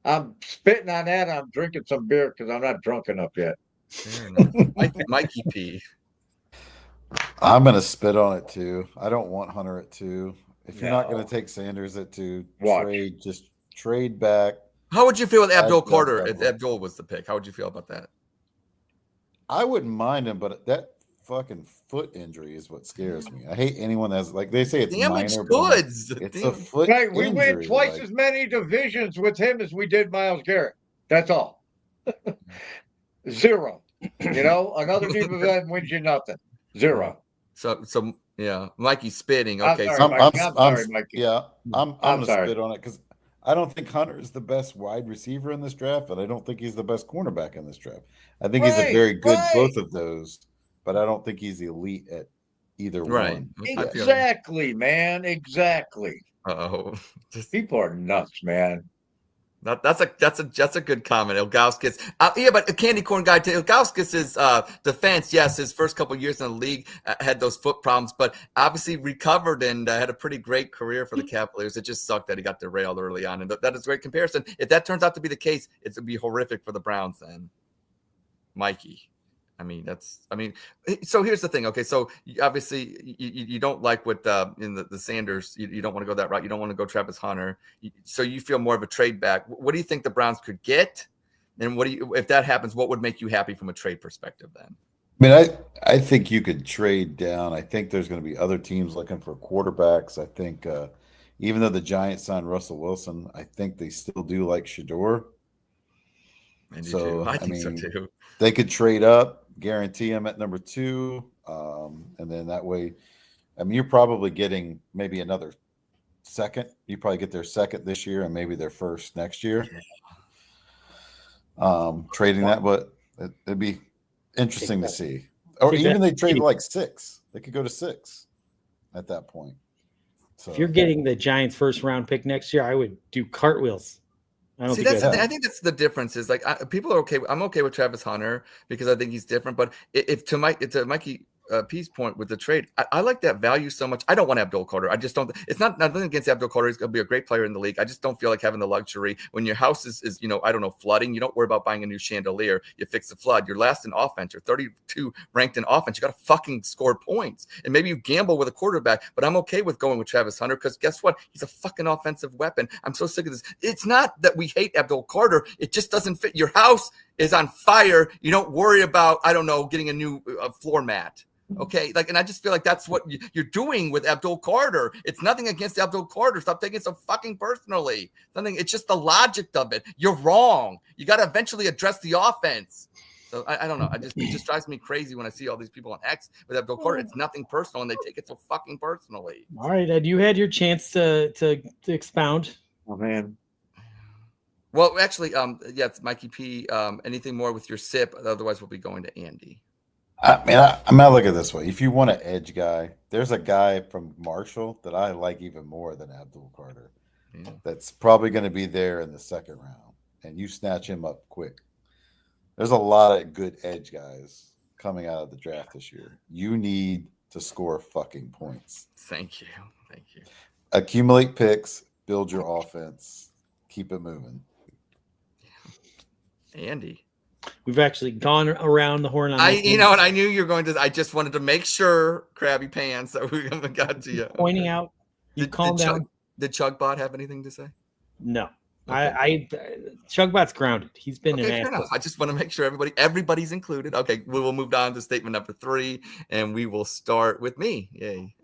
I'm spitting on that. I'm drinking some beer because I'm not drunk enough yet. Mikey P. I'm going to spit on it too. I don't want Hunter at 2. If you're not going to take Sanders at 2, trade back. How would you feel with Abdul Carter if Abdul was the pick? How would you feel about that? I wouldn't mind him, but that fucking foot injury is what scares me. I hate anyone that's like they say it's minor, but it's a foot injury. We win twice as many divisions with him as we did Myles Garrett. That's all. 0. You know, another defensive end wins you nothing. 0. So yeah, Mikey's spitting. Okay, I'm sorry, Mikey. Yeah, I'm gonna spit on it because I don't think Hunter is the best wide receiver in this draft, and I don't think he's the best cornerback in this draft. I think he's a very good both of those, but I don't think he's elite at either one. Exactly, man. Exactly. Uh-oh. People are nuts, man. That's a good comment, Ilgauskas. Yeah, but a candy corn guy to Ilgauskas' defense. Yes, his first couple of years in the league had those foot problems, but obviously recovered and had a pretty great career for the Cavaliers. It just sucked that he got derailed early on, and that is a great comparison. If that turns out to be the case, it would be horrific for the Browns then, Mikey. So here's the thing. Okay, so obviously you don't like what in the Sanders. You don't want to go that route. You don't want to go Travis Hunter. So you feel more of a trade back. What do you think the Browns could get? And if that happens, what would make you happy from a trade perspective then? I mean, I think you could trade down. I think there's going to be other teams looking for quarterbacks. I think even though the Giants signed Russell Wilson, I think they still do like Shedeur. I think so too. They could trade up, guarantee him at number 2, and then that way, I mean, you're probably getting maybe another second. You probably get their second this year and maybe their first next year. Trading that, but it'd be interesting to see. Or even they trade like 6. They could go to 6 at that point. So if you're getting the Giants' first round pick next year, I would do cartwheels. I think that's the difference. Is like people are okay. I'm okay with Travis Hunter because I think he's different. But if to Mikey P's point with the trade, I like that value so much. I don't want Abdul Carter. I just don't. It's not nothing against Abdul Carter. He's going to be a great player in the league. I just don't feel like having the luxury when your house is flooding. You don't worry about buying a new chandelier. You fix the flood. You're last in offense. You're 32 ranked in offense. You got to fucking score points. And maybe you gamble with a quarterback, but I'm okay with going with Travis Hunter because guess what? He's a fucking offensive weapon. I'm so sick of this. It's not that we hate Abdul Carter. It just doesn't fit. Your house is on fire. You don't worry about, getting a new floor mat. Okay, like, and I just feel like that's what you're doing with Abdul Carter. It's nothing against Abdul Carter. Stop taking it so fucking personally. It's just the logic of it. You're wrong. You got to eventually address the offense. So I don't know. It just drives me crazy when I see all these people on X with Abdul Carter. It's nothing personal, and they take it so fucking personally. All right, Ed, you had your chance to expound. Oh man. Well, actually, it's Mikey P. Anything more with your sip? Otherwise, we'll be going to Andy. I mean, I'm gonna look at it this way. If you want an edge guy, there's a guy from Marshall that I like even more than Abdul Carter. Yeah. That's probably going to be there in the second round, and you snatch him up quick. There's a lot of good edge guys coming out of the draft this year. You need to score fucking points. Thank you. Accumulate picks, build your offense, keep it moving. Andy. We've actually gone around the horn on this. You know what? I knew you were going to. I just wanted to make sure, Krabby Pants, that we got to you. Pointing out, calm down. Did Chugbot have anything to say? No. Okay. Chugbot's grounded. He's been an asshole. I just want to make sure everybody's included. Okay, we will move on to statement number 3, and we will start with me. Yay.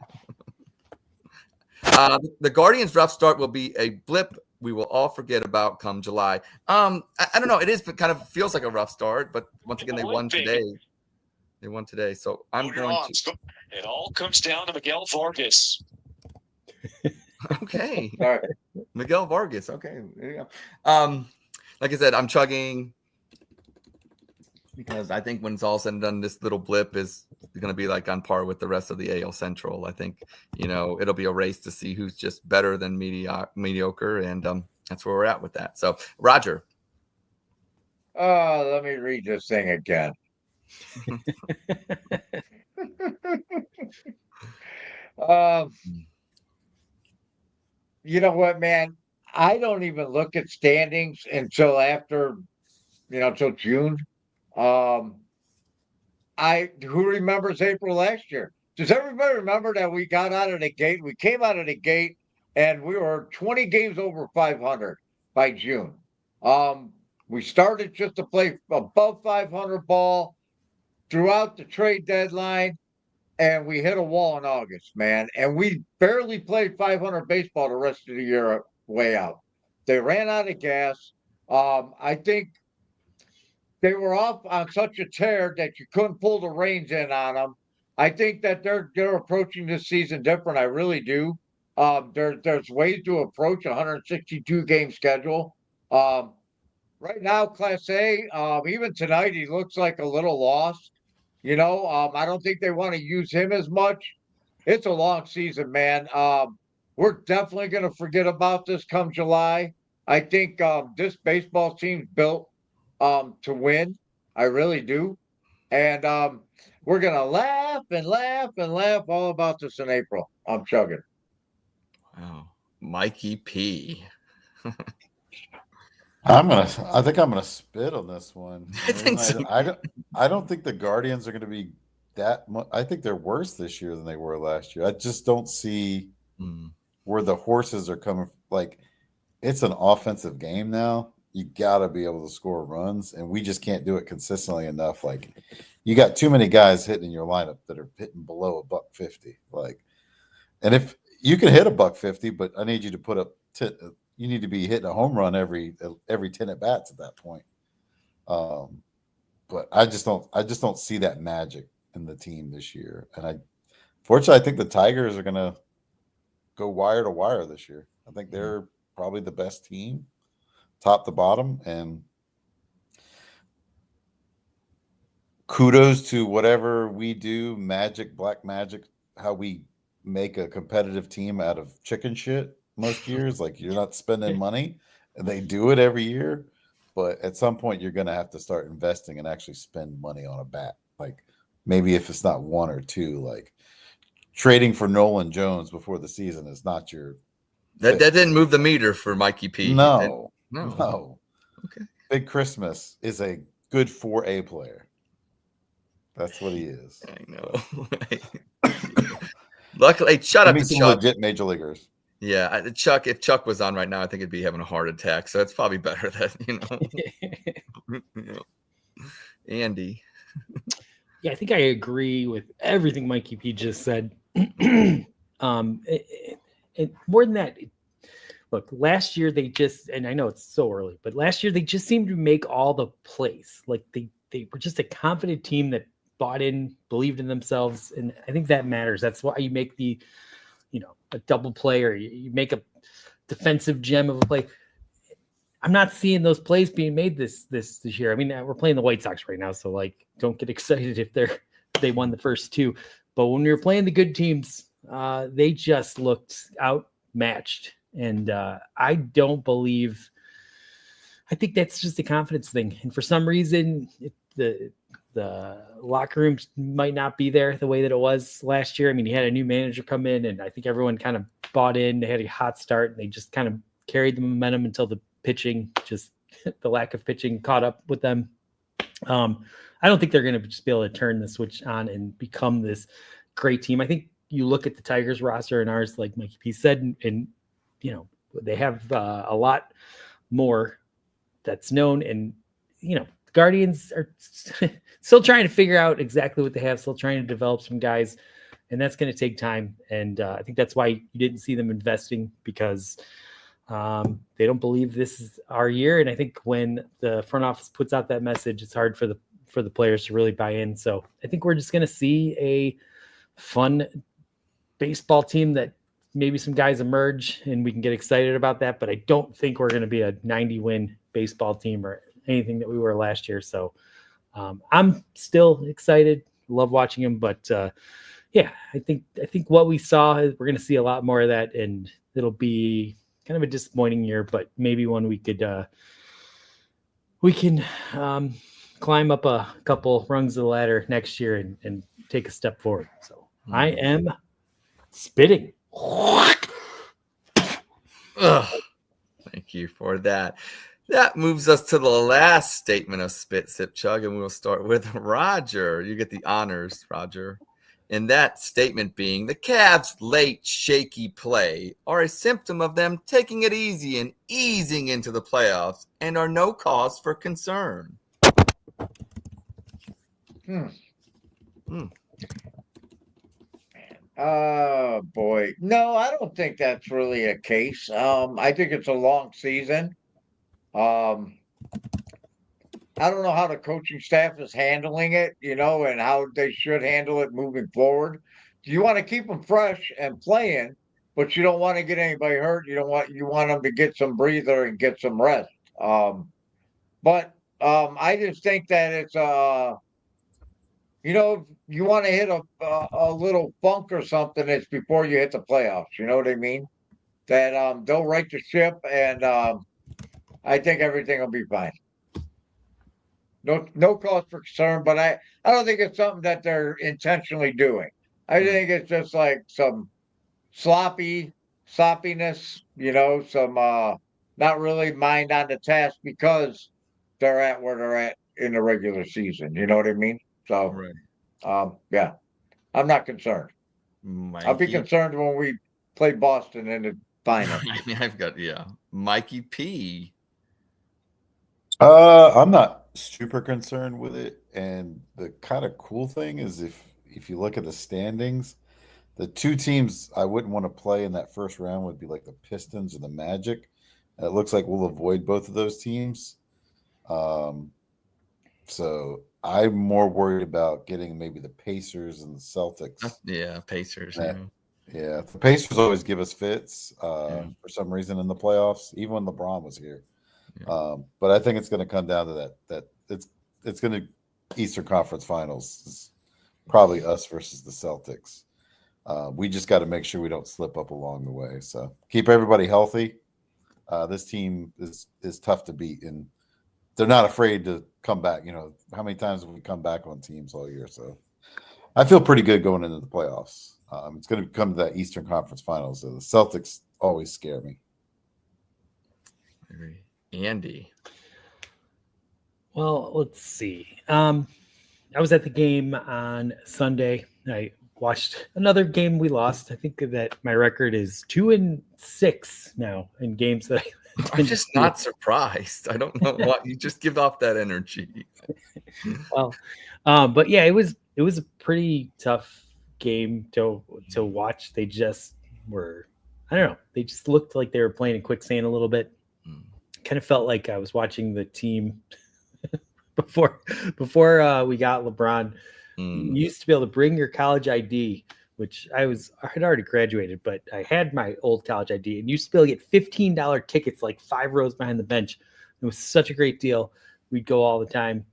The Guardians' rough start will be a blip we will all forget about come July. I don't know. It kind of feels like a rough start, but once again, they won today. So I'm going to. It all comes down to Miguel Vargas. Okay. All right. Miguel Vargas. Okay. There you go. Like I said, I'm chugging because I think when it's all said and done, this little blip is going to be like on par with the rest of the AL Central. I think, it'll be a race to see who's just better than mediocre. And that's where we're at with that. So, Roger. Let me read this thing again. You know what, man? I don't even look at standings until after, till June. Who remembers April last year? Does everybody remember that we got out of the gate? We came out of the gate and we were 20 games over 500 by June. We started just to play above 500 ball throughout the trade deadline, and we hit a wall in August, man. And we barely played 500 baseball the rest of the year way out. They ran out of gas. I think they were off on such a tear that you couldn't pull the reins in on them. I think that they're approaching this season different. I really do. There's ways to approach a 162 game schedule. Right now, Class A, even tonight, he looks like a little lost. I don't think they want to use him as much. It's a long season, man. We're definitely going to forget about this come July. I think this baseball team's built to win. I really do. And we're going to laugh and laugh and laugh all about this in April. I'm chugging. Wow. Mikey P. I think I'm gonna spit on this one. I think so. I don't think the Guardians are going to be that much. I think they're worse this year than they were last year. I just don't see where the horses are coming. Like, it's an offensive game now. You got to be able to score runs, and we just can't do it consistently enough. Like, you got too many guys hitting in your lineup that are hitting below $150. Like, and if you can hit $150, but I need you to put up. You need to be hitting a home run every 10 at bats at that point. But I just don't see that magic in the team this year. And fortunately, I think the Tigers are going to go wire to wire this year. I think they're probably the best team, top to bottom. And kudos to whatever we do, black magic, how we make a competitive team out of chicken shit. Most years, like, you're not spending money, and they do it every year. But at some point, you're going to have to start investing and actually spend money on a bat. Like, maybe if it's not one or two, like trading for Nolan Jones before the season is not your. That didn't move the meter for Mikey P. No. Okay. Big Christmas is a good 4A player. That's what he is. I know. Luckily, shut up, Chuck. Legit major leaguers. Yeah, Chuck. If Chuck was on right now, I think he'd be having a heart attack. So it's probably better that Yeah. Andy. Yeah, I think I agree with everything Mikey P just said. And more than that, look, last year they just, and I know it's so early, but last year they just seemed to make all the plays. Like they were just a confident team that bought in, believed in themselves, and I think that matters. That's why you make the, a double play, or you make a defensive gem of a play. I'm not seeing those plays being made this year. I mean, we're playing the White Sox right now, so like, don't get excited if they won the first two. But when we were playing the good teams, they just looked outmatched, and I don't believe. I think that's just a confidence thing, and for some reason, the locker rooms might not be there the way that it was last year. I mean, he had a new manager come in, and I think everyone kind of bought in. They had a hot start, and they just kind of carried the momentum until the pitching, just the lack of pitching caught up with them. I don't think they're going to just be able to turn the switch on and become this great team. I think you look at the Tigers roster and ours, like Mikey P said, and they have a lot more that's known, and Guardians are still trying to figure out exactly what they have, still trying to develop some guys, and that's going to take time. And I think that's why you didn't see them investing, because they don't believe this is our year. And I think when the front office puts out that message, it's hard for the players to really buy in. So I think we're just going to see a fun baseball team that maybe some guys emerge and we can get excited about that. But I don't think we're going to be a 90-win baseball team or anything that we were last year. So I'm still excited. Love watching them. But yeah, I think what we saw is we're going to see a lot more of that, and it'll be kind of a disappointing year, but maybe one we can climb up a couple rungs of the ladder next year and take a step forward. So I am spitting. Thank you for that. That moves us to the last statement of Spit, Sip, Chug, and we'll start with Roger. You get the honors, Roger. And that statement being, the Cavs' late shaky play are a symptom of them taking it easy and easing into the playoffs, and are no cause for concern. Oh boy. No, I don't think that's really a case. I think it's a long season. I don't know how the coaching staff is handling it, and how they should handle it moving forward. You want to keep them fresh and playing, but you don't want to get anybody hurt. You want them to get some breather and get some rest. But I just think that it's you want to hit a little funk or something. It's before you hit the playoffs. You know what I mean? That they'll right the ship, and I think everything will be fine. No cause for concern, but I don't think it's something that they're intentionally doing. I think it's just like some sloppiness, some not really mind on the task because they're at where they're at in the regular season. You know what I mean? So, Right. Yeah, I'm not concerned. Mikey. I'll be concerned when we play Boston in the final. I mean, I've got, Mikey P. I'm not super concerned with it, and the kind of cool thing is if you look at the standings, the two teams I wouldn't want to play in that first round would be like the Pistons or the Magic. It looks like we'll avoid both of those teams. So I'm more worried about getting maybe the Pacers and the Celtics. Yeah, Pacers. Yeah, the Pacers always give us fits for some reason in the playoffs, even when LeBron was here. Yeah. But I think it's going to come down to that it's going to Eastern Conference Finals is probably us versus the Celtics. We just got to make sure we don't slip up along the way. So keep everybody healthy. This team is tough to beat, and they're not afraid to come back. How many times have we come back on teams all year? So I feel pretty good going into the playoffs. It's going to come to that Eastern Conference Finals. So the Celtics always scare me. Andy. Well, let's see. I was at the game on Sunday. I watched another game we lost. I think that my record is 2-6 now in games that I'm just not surprised. I don't know why you just give off that energy. Well, but yeah, it was it was a pretty tough game to watch. They just were, I don't know, they just looked like they were playing in quicksand a little bit. Kind of felt like I was watching the team before we got LeBron. You used to be able to bring your college ID, which I had already graduated, but I had my old college ID, and used to be able to get $15 tickets like 5 rows behind the bench. It was such a great deal. We'd go all the time.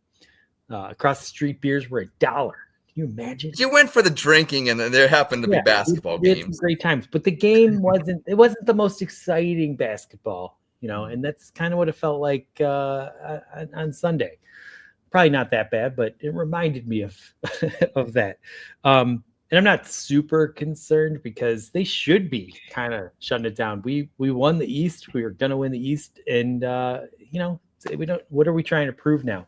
Across the street, beers were $1. Can you imagine? You went for the drinking, and then there happened to be basketball we had games. some great times, but the game wasn't the most exciting basketball, and that's kind of what it felt like on Sunday. Probably not that bad, but it reminded me of of that. And I'm not super concerned because they should be kind of shutting it down. We won the East. We were going to win the East, and we don't. What are we trying to prove now?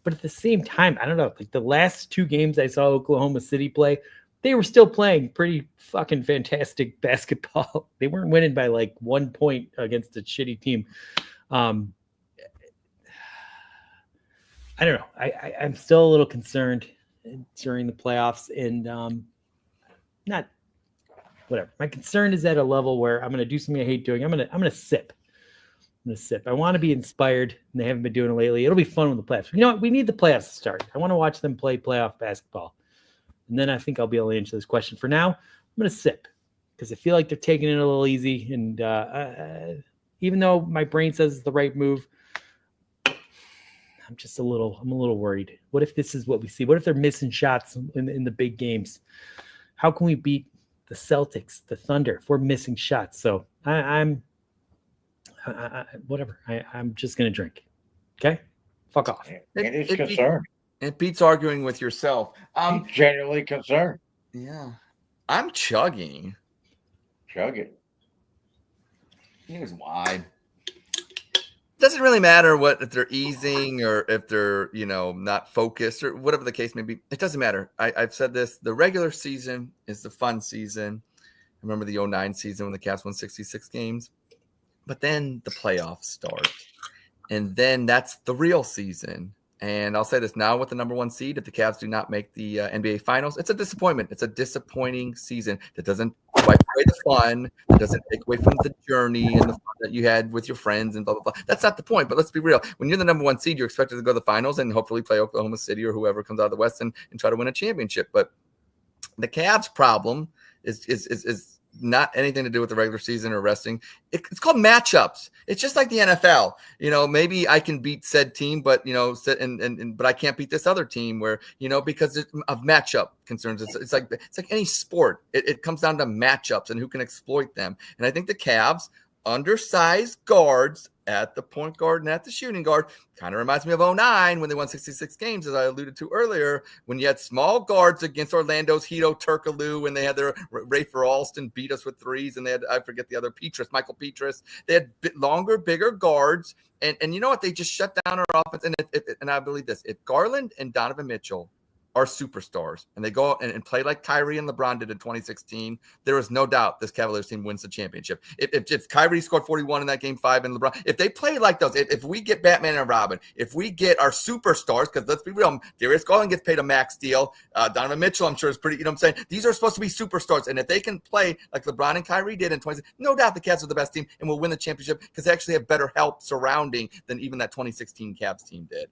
But at the same time, I don't know. Like the last 2 games I saw Oklahoma City play, they were still playing pretty fucking fantastic basketball. They weren't winning by like 1 point against a shitty team. I don't know. I'm still a little concerned during the playoffs, and not whatever. My concern is at a level where I'm going to do something I hate doing. I'm going to sip. I want to be inspired, and they haven't been doing it lately. It'll be fun with the playoffs. You know what? We need the playoffs to start. I want to watch them play playoff basketball, and then I think I'll be able to answer this question. For now, I'm going to sip because I feel like they're taking it a little easy, and even though my brain says it's the right move, I'm a little worried. What if this is what we see? What if they're missing shots in the big games? How can we beat the Celtics, the Thunder, if we're missing shots? So I'm whatever. I'm just going to drink. Okay? Fuck off. It is concerned. It beats arguing with yourself. I'm genuinely concerned. Yeah. I'm chugging. Chug it. Here's why. Doesn't really matter if they're easing or if they're, not focused or whatever the case may be. It doesn't matter. I've said this. The regular season is the fun season. I remember the 2009 season when the Cavs won 66 games. But then the playoffs start. And then that's the real season. And I'll say this now with the number 1 seed, if the Cavs do not make the NBA Finals, it's a disappointment. It's a disappointing season that doesn't wipe away the fun. It doesn't take away from the journey and the fun that you had with your friends and blah, blah, blah. That's not the point. But let's be real. When you're the number 1 seed, you're expected to go to the finals and hopefully play Oklahoma City or whoever comes out of the West and try to win a championship. But the Cavs' problem is not anything to do with the regular season or resting. It's called matchups. It's just like the NFL. Maybe I can beat said team, but but I can't beat this other team where because of matchup concerns. It's like any sport. It comes down to matchups and who can exploit them. And I think the Cavs, undersized guards at the point guard and at the shooting guard, kind of reminds me of 2009 when they won 66 games, as I alluded to earlier, when you had small guards against Orlando's Hito Turkoglu, and they had their Rafer Alston beat us with threes, and they had, I forget the other, Michael Petrus. They had longer, bigger guards, and you know what? They just shut down our offense. And I believe this: if Garland and Donovan Mitchell are superstars and they go out and play like Kyrie and LeBron did in 2016, there is no doubt this Cavaliers team wins the championship. If Kyrie scored 41 in that game 5 and LeBron, if they play like those, if we get Batman and Robin, if we get our superstars, because let's be real, Darius Garland gets paid a max deal. Donovan Mitchell, I'm sure, is pretty, I'm saying? These are supposed to be superstars. And if they can play like LeBron and Kyrie did in 2016, no doubt the Cavs are the best team and will win the championship because they actually have better help surrounding than even that 2016 Cavs team did.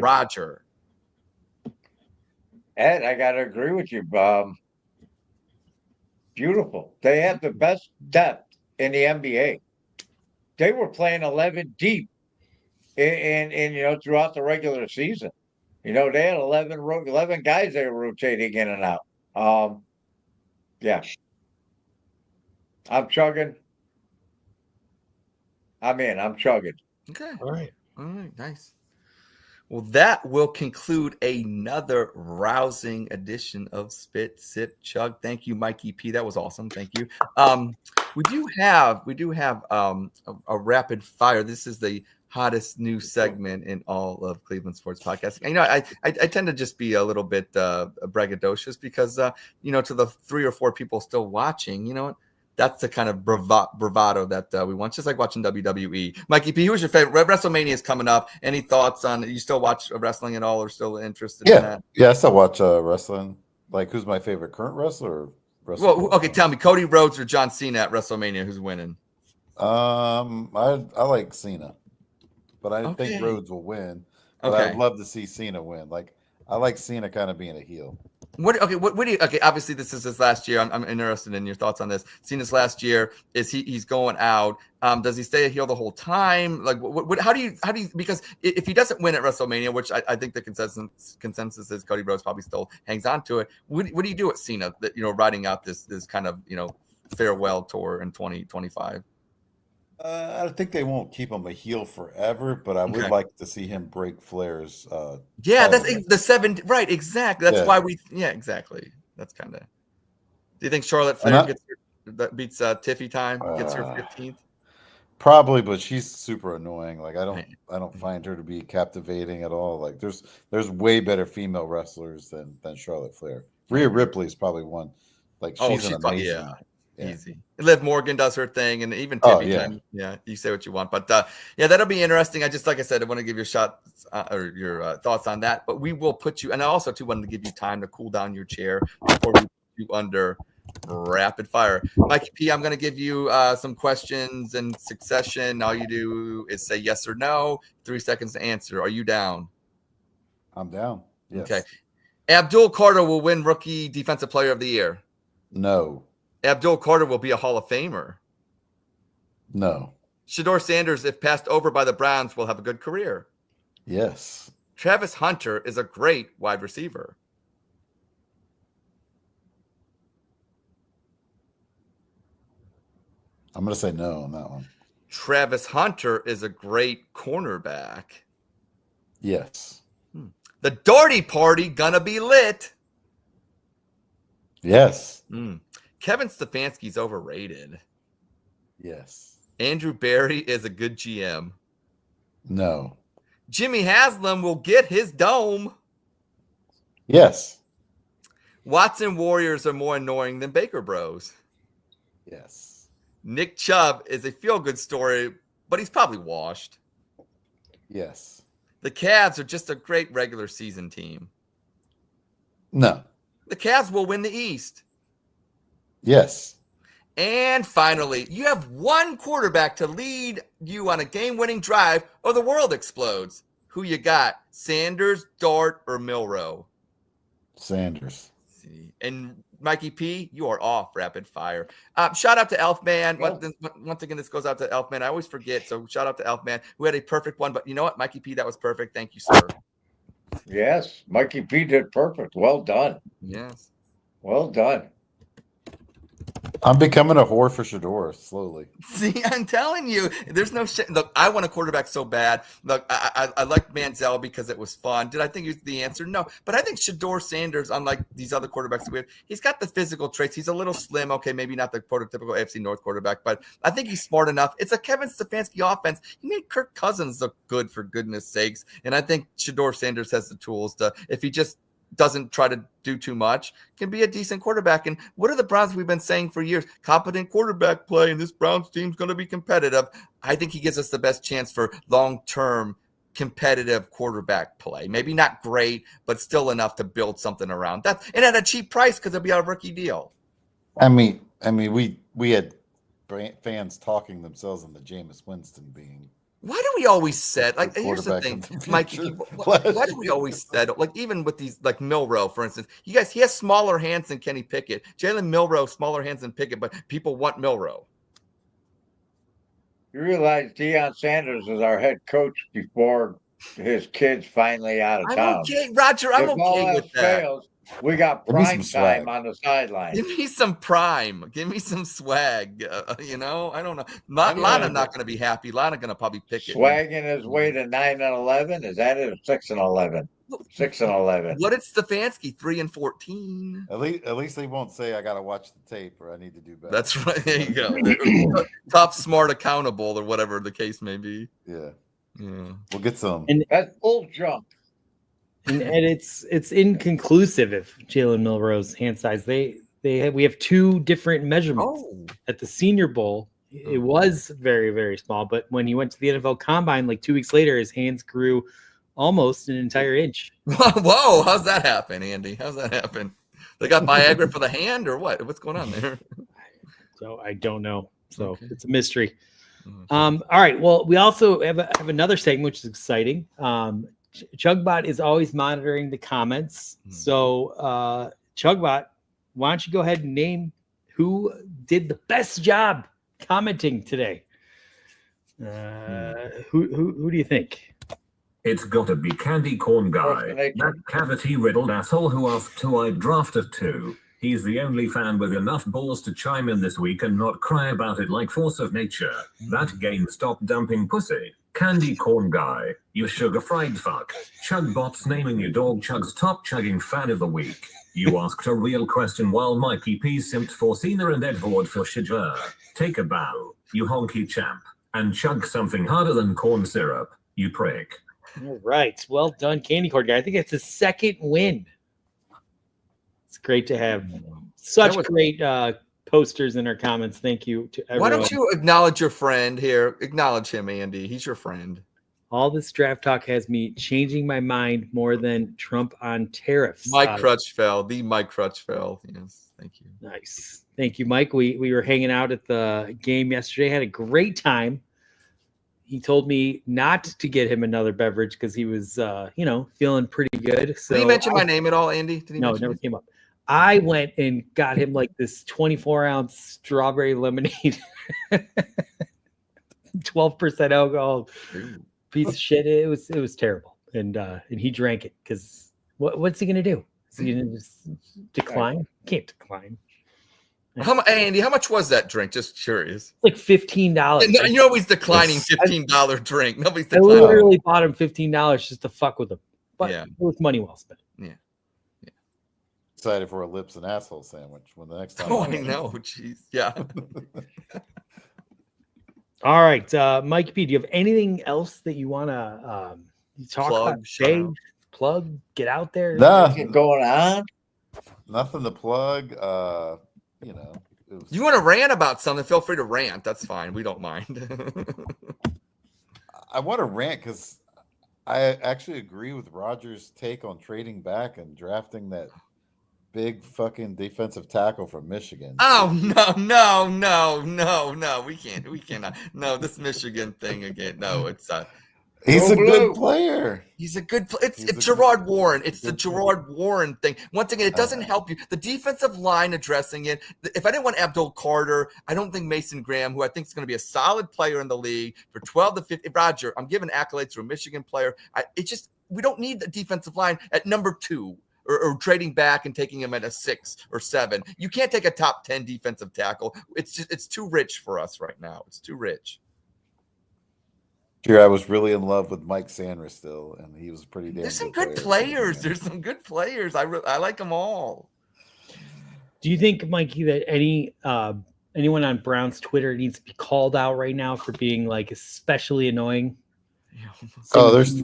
Roger. Ed, I got to agree with you. Beautiful. They have the best depth in the NBA. They were playing 11 deep in throughout the regular season. They had 11 guys they were rotating in and out. Yeah. I'm chugging. I'm chugging. Okay. All right. Nice. Well, that will conclude another rousing edition of Spit, Sip, Chug. Thank you, Mikey P. That was awesome. Thank you. We do have a rapid fire. This is the hottest new segment in all of Cleveland sports podcasting. I tend to just be a little bit braggadocious because to the 3 or 4 people still watching, That's the kind of bravado that we want, just like watching WWE. Mikey P, who's your favorite? WrestleMania is coming up. Any thoughts on? You still watch wrestling at all, or still interested in that? Yeah, I still watch wrestling. Like, who's my favorite current wrestler? Or well, okay, tell me, Cody Rhodes or John Cena at WrestleMania? Who's winning? I like Cena, but I think Rhodes will win. But I'd love to see Cena win. Like, I like Cena kind of being a heel. What do you? Okay, obviously this is his last year. I'm interested in your thoughts on this. Cena's last year is he's going out. Does he stay a heel the whole time? Like, how do you? Because if he doesn't win at WrestleMania, which I think the consensus is Cody Rhodes probably still hangs on to it. What do you do at Cena? That riding out this kind of farewell tour in 2025. I think they won't keep him a heel forever, but I would like to see him break Flair's. That's the 7. Right, exactly. That's why we. Yeah, exactly. That's kind of. Do you think Charlotte Flair beats Tiffy time? Gets her 15th. Probably, but she's super annoying. Like, I don't find her to be captivating at all. Like, there's way better female wrestlers than Charlotte Flair. Rhea Ripley is probably one. Like, she's an amazing. Easy. Liv Morgan does her thing, and even Tiffy time. Yeah, you say what you want, but that'll be interesting. Like I said, I want to give you a shot or your thoughts on that. But we will put you, and I also too wanted to give you time to cool down your chair before we put you under rapid fire. Mikey P, I'm going to give you some questions in succession. All you do is say yes or no. 3 seconds to answer. Are you down? I'm down. Yes. Okay. Abdul Carter will win Rookie Defensive Player of the Year. No. Abdul Carter will be a Hall of Famer. No. Shedeur Sanders, if passed over by the Browns, will have a good career. Yes. Travis Hunter is a great wide receiver. I'm going to say no on that one. Travis Hunter is a great cornerback. Yes. The Doherty party gonna be lit. Yes. Kevin Stefanski's overrated. Yes. Andrew Barry is a good GM. No. Jimmy Haslam will get his dome. Yes. Watson Warriors are more annoying than Baker Bros. Yes. Nick Chubb is a feel-good story, but he's probably washed. Yes. The Cavs are just a great regular season team. No. The Cavs will win the East. Yes. And finally, you have one quarterback to lead you on a game-winning drive or the world explodes. Who you got? Sanders, Dart, or Milroe? Sanders. And Mikey P, you are off rapid fire. Shout out to Elfman. Once again, this goes out to Elfman. I always forget, so shout out to Elfman, who had a perfect one. But you know what, Mikey P, that was perfect. Thank you, sir. Yes, Mikey P did perfect. Well done. Yes. Well done. I'm becoming a whore for Shedeur slowly. See, I'm telling you, there's no shit. Look, I want a quarterback so bad. Look, I like Manziel because it was fun. Did I think he was the answer? No. But I think Shedeur Sanders, unlike these other quarterbacks we have, he's got the physical traits. He's a little slim. Okay, maybe not the prototypical AFC North quarterback, but I think he's smart enough. It's a Kevin Stefanski offense. He made Kirk Cousins look good, for goodness sakes. And I think Shedeur Sanders has the tools to, if he just doesn't try to do too much, can be a decent quarterback. And what are the Browns we've been saying for years? Competent quarterback play, and this Browns team's going to be competitive. I think he gives us the best chance for long-term competitive quarterback play. Maybe not great, but still enough to build something around that, and at a cheap price because it'll be a rookie deal. I mean, we had fans talking themselves into Jameis Winston being. Why do we always said, like, here's the thing, Mikey, why do we always said, like, even with these, like Milroe, for instance, he has smaller hands than Kenny Pickett. Jalen Milroe, smaller hands than Pickett, but people want Milroe. You realize Deion Sanders is our head coach before his kid's finally out of town. Okay, Roger, I'm okay with that. Fails, we got prime time on the sideline. Give me some prime. Give me some swag. I don't know. Lana not going to be happy. Lana going to probably pick it. Swagging his way to 9-11. Is that it? 6-11. 6-11. What did Stefanski? 3-14. At least they won't say I got to watch the tape or I need to do better. That's right. There you go. Tough, smart, accountable, or whatever the case may be. Yeah. We'll get some. And that's full jump. And it's inconclusive if Jalen Milroe's hand size. we have two different measurements. Oh. At the Senior Bowl, it was very, very small, but when he went to the NFL Combine, like 2 weeks later, his hands grew almost an entire inch. Whoa, how's that happen, Andy? How's that happen? They got Viagra for the hand or what? What's going on there? So I don't know. So Okay. it's a mystery. All right. Well, we also have another segment, which is exciting. Chugbot is always monitoring the comments. So Chugbot, why don't you go ahead and name who did the best job commenting today? Who do you think? It's gotta be Candy Corn Guy, that cavity-riddled asshole who asked who I drafted to. He's the only fan with enough balls to chime in this week and not cry about it like force of nature. That GameStop dumping pussy. Candy Corn Guy, you sugar-fried fuck. Chugbot's naming you Dawg Chug's top chugging fan of the week. You asked a real question while Mikey P simped for Cena and Edward for Shajar. Take a bow, you honky champ, and chug something harder than corn syrup, you prick. All right. Well done, Candy Corn Guy. I think it's his second win. It's great to have such great posters in our comments. Thank you to everyone. Why don't you acknowledge your friend here? Acknowledge him, Andy. He's your friend. All this draft talk has me changing my mind more than Trump on tariffs. Mike Crutchfeld, the Mike Crutchfeld. Yes, thank you. Nice. Thank you, Mike. We were hanging out at the game yesterday. Had a great time. He told me not to get him another beverage because he was, feeling pretty good. So Did he mention my name at all, Andy? Did he no, it never came up. I went and got him like this 24-ounce strawberry lemonade, 12% alcohol, piece of shit. It was terrible, and he drank it because what's he gonna do? Is he gonna just decline? Can't decline. Andy, how much was that drink? Just curious. Like $15. You know he's declining $15 drink. Nobody's I declining. literally bought him $15 just to fuck with him, but it was money well spent. Yeah. Excited for a lips and asshole sandwich when the next time. Oh, I know. Jeez. Yeah. All right, Mike P, do you have anything else that you want to talk about? Say, plug, get out there. Nothing going on. Nothing to plug. You want to rant about something? Feel free to rant. That's fine. We don't mind. I want to rant because I actually agree with Roger's take on trading back and drafting that big fucking defensive tackle from Michigan. Oh no. We cannot. No, this Michigan thing again. No, it's he's a good player. He's a good player. It's Gerard Warren. It's the Gerard Warren thing. Once again, it doesn't help you. The defensive line addressing it. If I didn't want Abdul Carter, I don't think Mason Graham, who I think is going to be a solid player in the league for 12 to 15. Roger, I'm giving accolades to a Michigan player. We don't need the defensive line at number 2. Or trading back and taking him at a 6 or 7. You can't take a top 10 defensive tackle. It's too rich for us right now. It's too rich. Here, I was really in love with Mike Sanders still, and he was pretty damn. There's some good players. There's some good players. I like them all. Do you think, Mikey, that anyone on Brown's Twitter needs to be called out right now for being like especially annoying? There's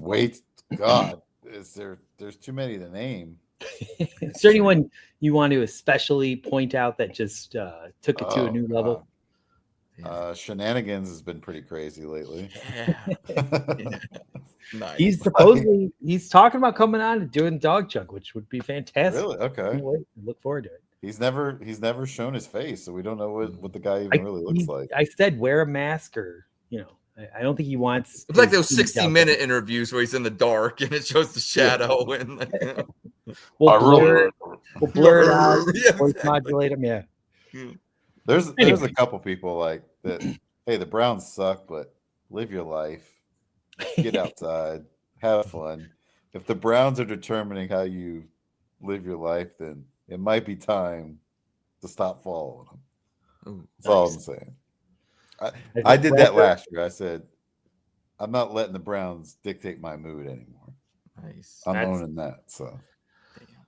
God. There's too many to name. Is there anyone you want to especially point out that just took it to a new level? Shenanigans has been pretty crazy lately. Yeah. Nice. He's talking about coming on and doing Dawg Chug, which would be fantastic. Really? Okay. Look forward to it. He's never shown his face, so we don't know what the guy even really looks like. I said wear a mask, or I don't think he wants. It's like those 60-minute interviews where he's in the dark and it shows the shadow and we'll blur it out, voice modulate him. Yeah. There's a couple people like that. Hey, the Browns suck, but live your life, get outside, have fun. If the Browns are determining how you live your life, then it might be time to stop following them. That's all I'm saying. I did that last year. I said, I'm not letting the Browns dictate my mood anymore. Nice. I'm owning that. So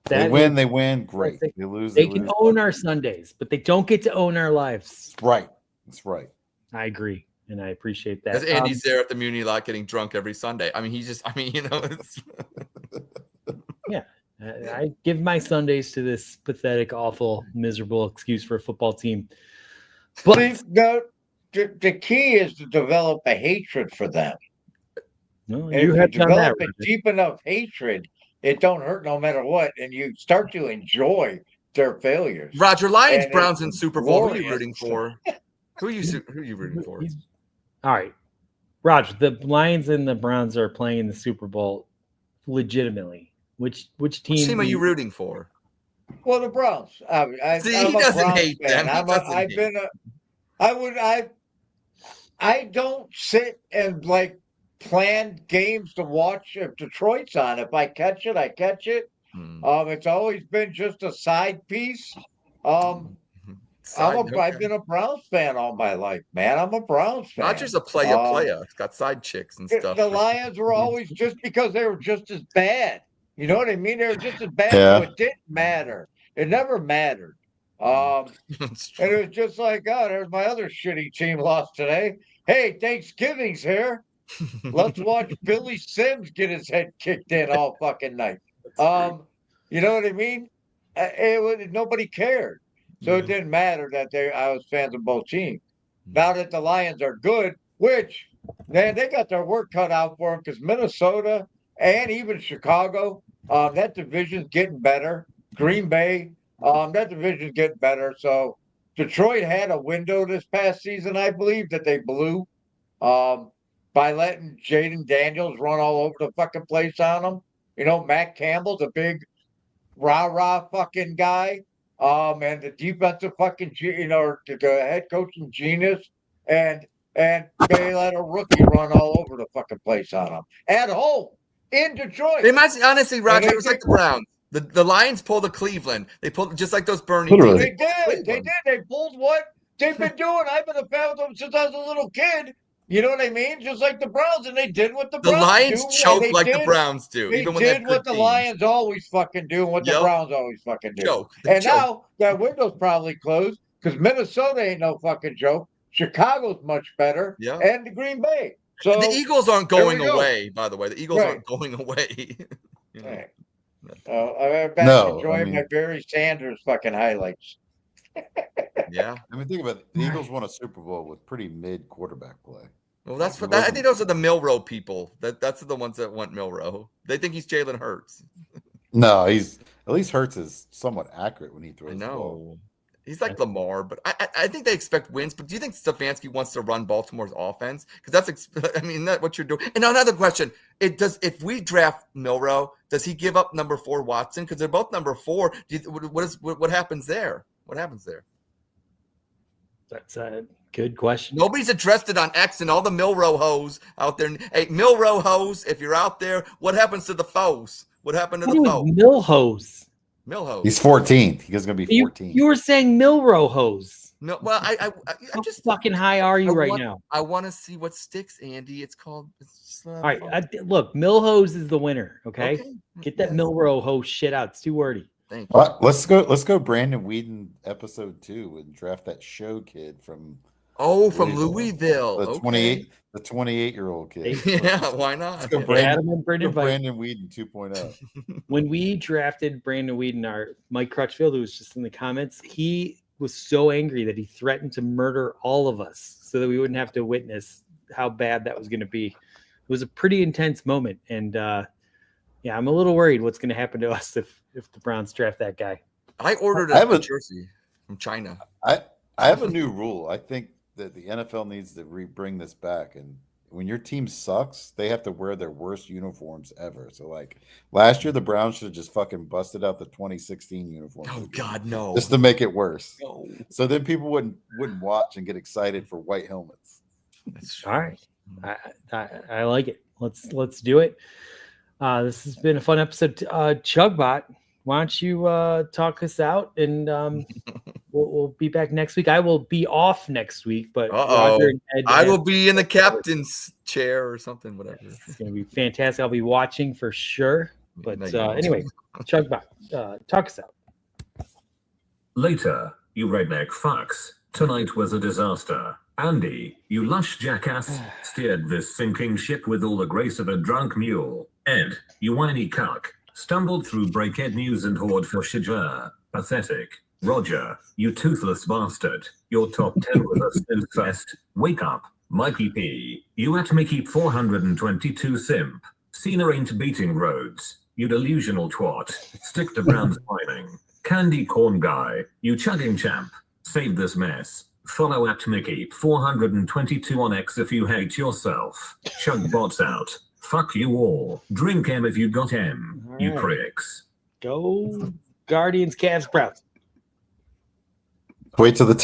they win, great. They lose, they can own our Sundays, but they don't get to own our lives. That's right. I agree, and I appreciate that. Because Andy's there at the Muni lot getting drunk every Sunday. I mean, it's yeah. I give my Sundays to this pathetic, awful, miserable excuse for a football team. But the key is to develop a hatred for them. no, And you if have you done that. develop a deep enough hatred, it don't hurt no matter what, and you start to enjoy their failures. Roger, Lions, And Browns, it's and Super Bowl. Who are you glorious. rooting for? Who are you rooting for? All right, Roger. The Lions and the Browns are playing in the Super Bowl legitimately. Which team are you rooting for? Well, the Browns. See, I'm he a doesn't Browns hate fan. them. I don't sit and like plan games to watch if Detroit's on. If I catch it, I catch it. It's always been just a side piece. I've been a Browns fan all my life, man. I'm a Browns fan. Roger's a player. He's got side chicks and stuff. The Lions were always just because they were just as bad. You know what I mean? They were just as bad, so it didn't matter. It never mattered. And it was just like, oh, there's my other shitty team lost today. Hey, Thanksgiving's here. Let's watch Billy Sims get his head kicked in all fucking night. You know what I mean? Nobody cared. So it didn't matter that I was fans of both teams. Now that the Lions are good, which, man, they got their work cut out for them because Minnesota and even Chicago, that division's getting better. Green Bay, that division's getting better. So Detroit had a window this past season, I believe, that they blew by letting Jaden Daniels run all over the fucking place on them. You know, Matt Campbell's a big rah-rah fucking guy. And the defensive fucking, the head coaching genius. And they let a rookie run all over the fucking place on them. At home in Detroit. Honestly, Roger, it was like the Browns. The Lions pulled a Cleveland. They pulled just like those Bernie Literally. teams. They did. They pulled what they've been doing. I've been a fan of them since I was a little kid. You know what I mean? Just like the Browns, and they did what the Browns do. The Lions choke like the Browns do. They even when did what the Lions always fucking do and what the Browns always fucking do. And now that window's probably closed because Minnesota ain't no fucking joke. Chicago's much better. Yeah. And the Green Bay. So the Eagles aren't going away, by the way. The Eagles aren't going away. You know? Right. I've been enjoying my Barry Sanders fucking highlights. Yeah. I mean, think about it. The Eagles won a Super Bowl with pretty mid quarterback play. Well, that's what I think. Those are the Milrow people. That's the ones that want Milrow. They think he's Jalen Hurts. No, at least Hurts is somewhat accurate when he throws. I know. The ball. He's like Lamar, but I think they expect wins. But do you think Stefanski wants to run Baltimore's offense? Because that's what you're doing. And another question: if we draft Milrow, does he give up number 4 Watson? Because they're both number 4. What happens there? What happens there? That's a good question. Nobody's addressed it on X and all the Milrow hoes out there. Hey, Milrow hoes, if you're out there, what happens to the foes? What happened to the foes? Milhose. Milhose. He's 14. He's going to be 14. You were saying Milrow hose. No, well, I'm just fucking high are you now? I want to see what sticks, Andy. It's called. All right, look, Milhose is the winner. Okay? Get that Milrow hose shit out. It's too wordy. Thank you. Let's go Brandon Whedon episode 2 and draft that show kid from Louisville. The 28-year-old kid. Yeah, why not? Let's go Brandon Whedon 2.0. When we drafted Brandon Whedon, our Mike Crutchfield, who was just in the comments, he was so angry that he threatened to murder all of us so that we wouldn't have to witness how bad that was going to be. It was a pretty intense moment, and yeah, I'm a little worried what's going to happen to us if the Browns draft that guy. I ordered a jersey from China. I have a new rule. I think that the NFL needs to bring this back. And when your team sucks, they have to wear their worst uniforms ever. So, like, last year, the Browns should have just fucking busted out the 2016 uniform. Oh, God, no. Just to make it worse. No. So then people wouldn't watch and get excited for white helmets. All right. I like it. Let's do it. This has been a fun episode. Chugbot, why don't you talk us out, and we'll be back next week. I will be off next week, but Roger and Ed, I will be in the captain's chair or something, whatever. It's going to be fantastic. I'll be watching for sure. But anyway, Chugbot, talk us out. Later, you redneck fucks. Tonight was a disaster. Andy, you lush jackass, steered this sinking ship with all the grace of a drunk mule. Ed, you whiny cuck, Stumbled through Breakhead News and Horde for Shajar. Pathetic. Roger, you toothless bastard. Your top 10 with us in fest. Wake up. Mikey P. You at Mickey 422 simp. Cena ain't beating roads. You delusional twat. Stick to Brown's mining. Candy corn guy. You chugging champ. Save this mess. Follow at Mickey 422 on X if you hate yourself. Chug bots out. Fuck you all. Drink M if you got M. All You right. pricks. Go Guardians, Cavs, Browns. Wait till the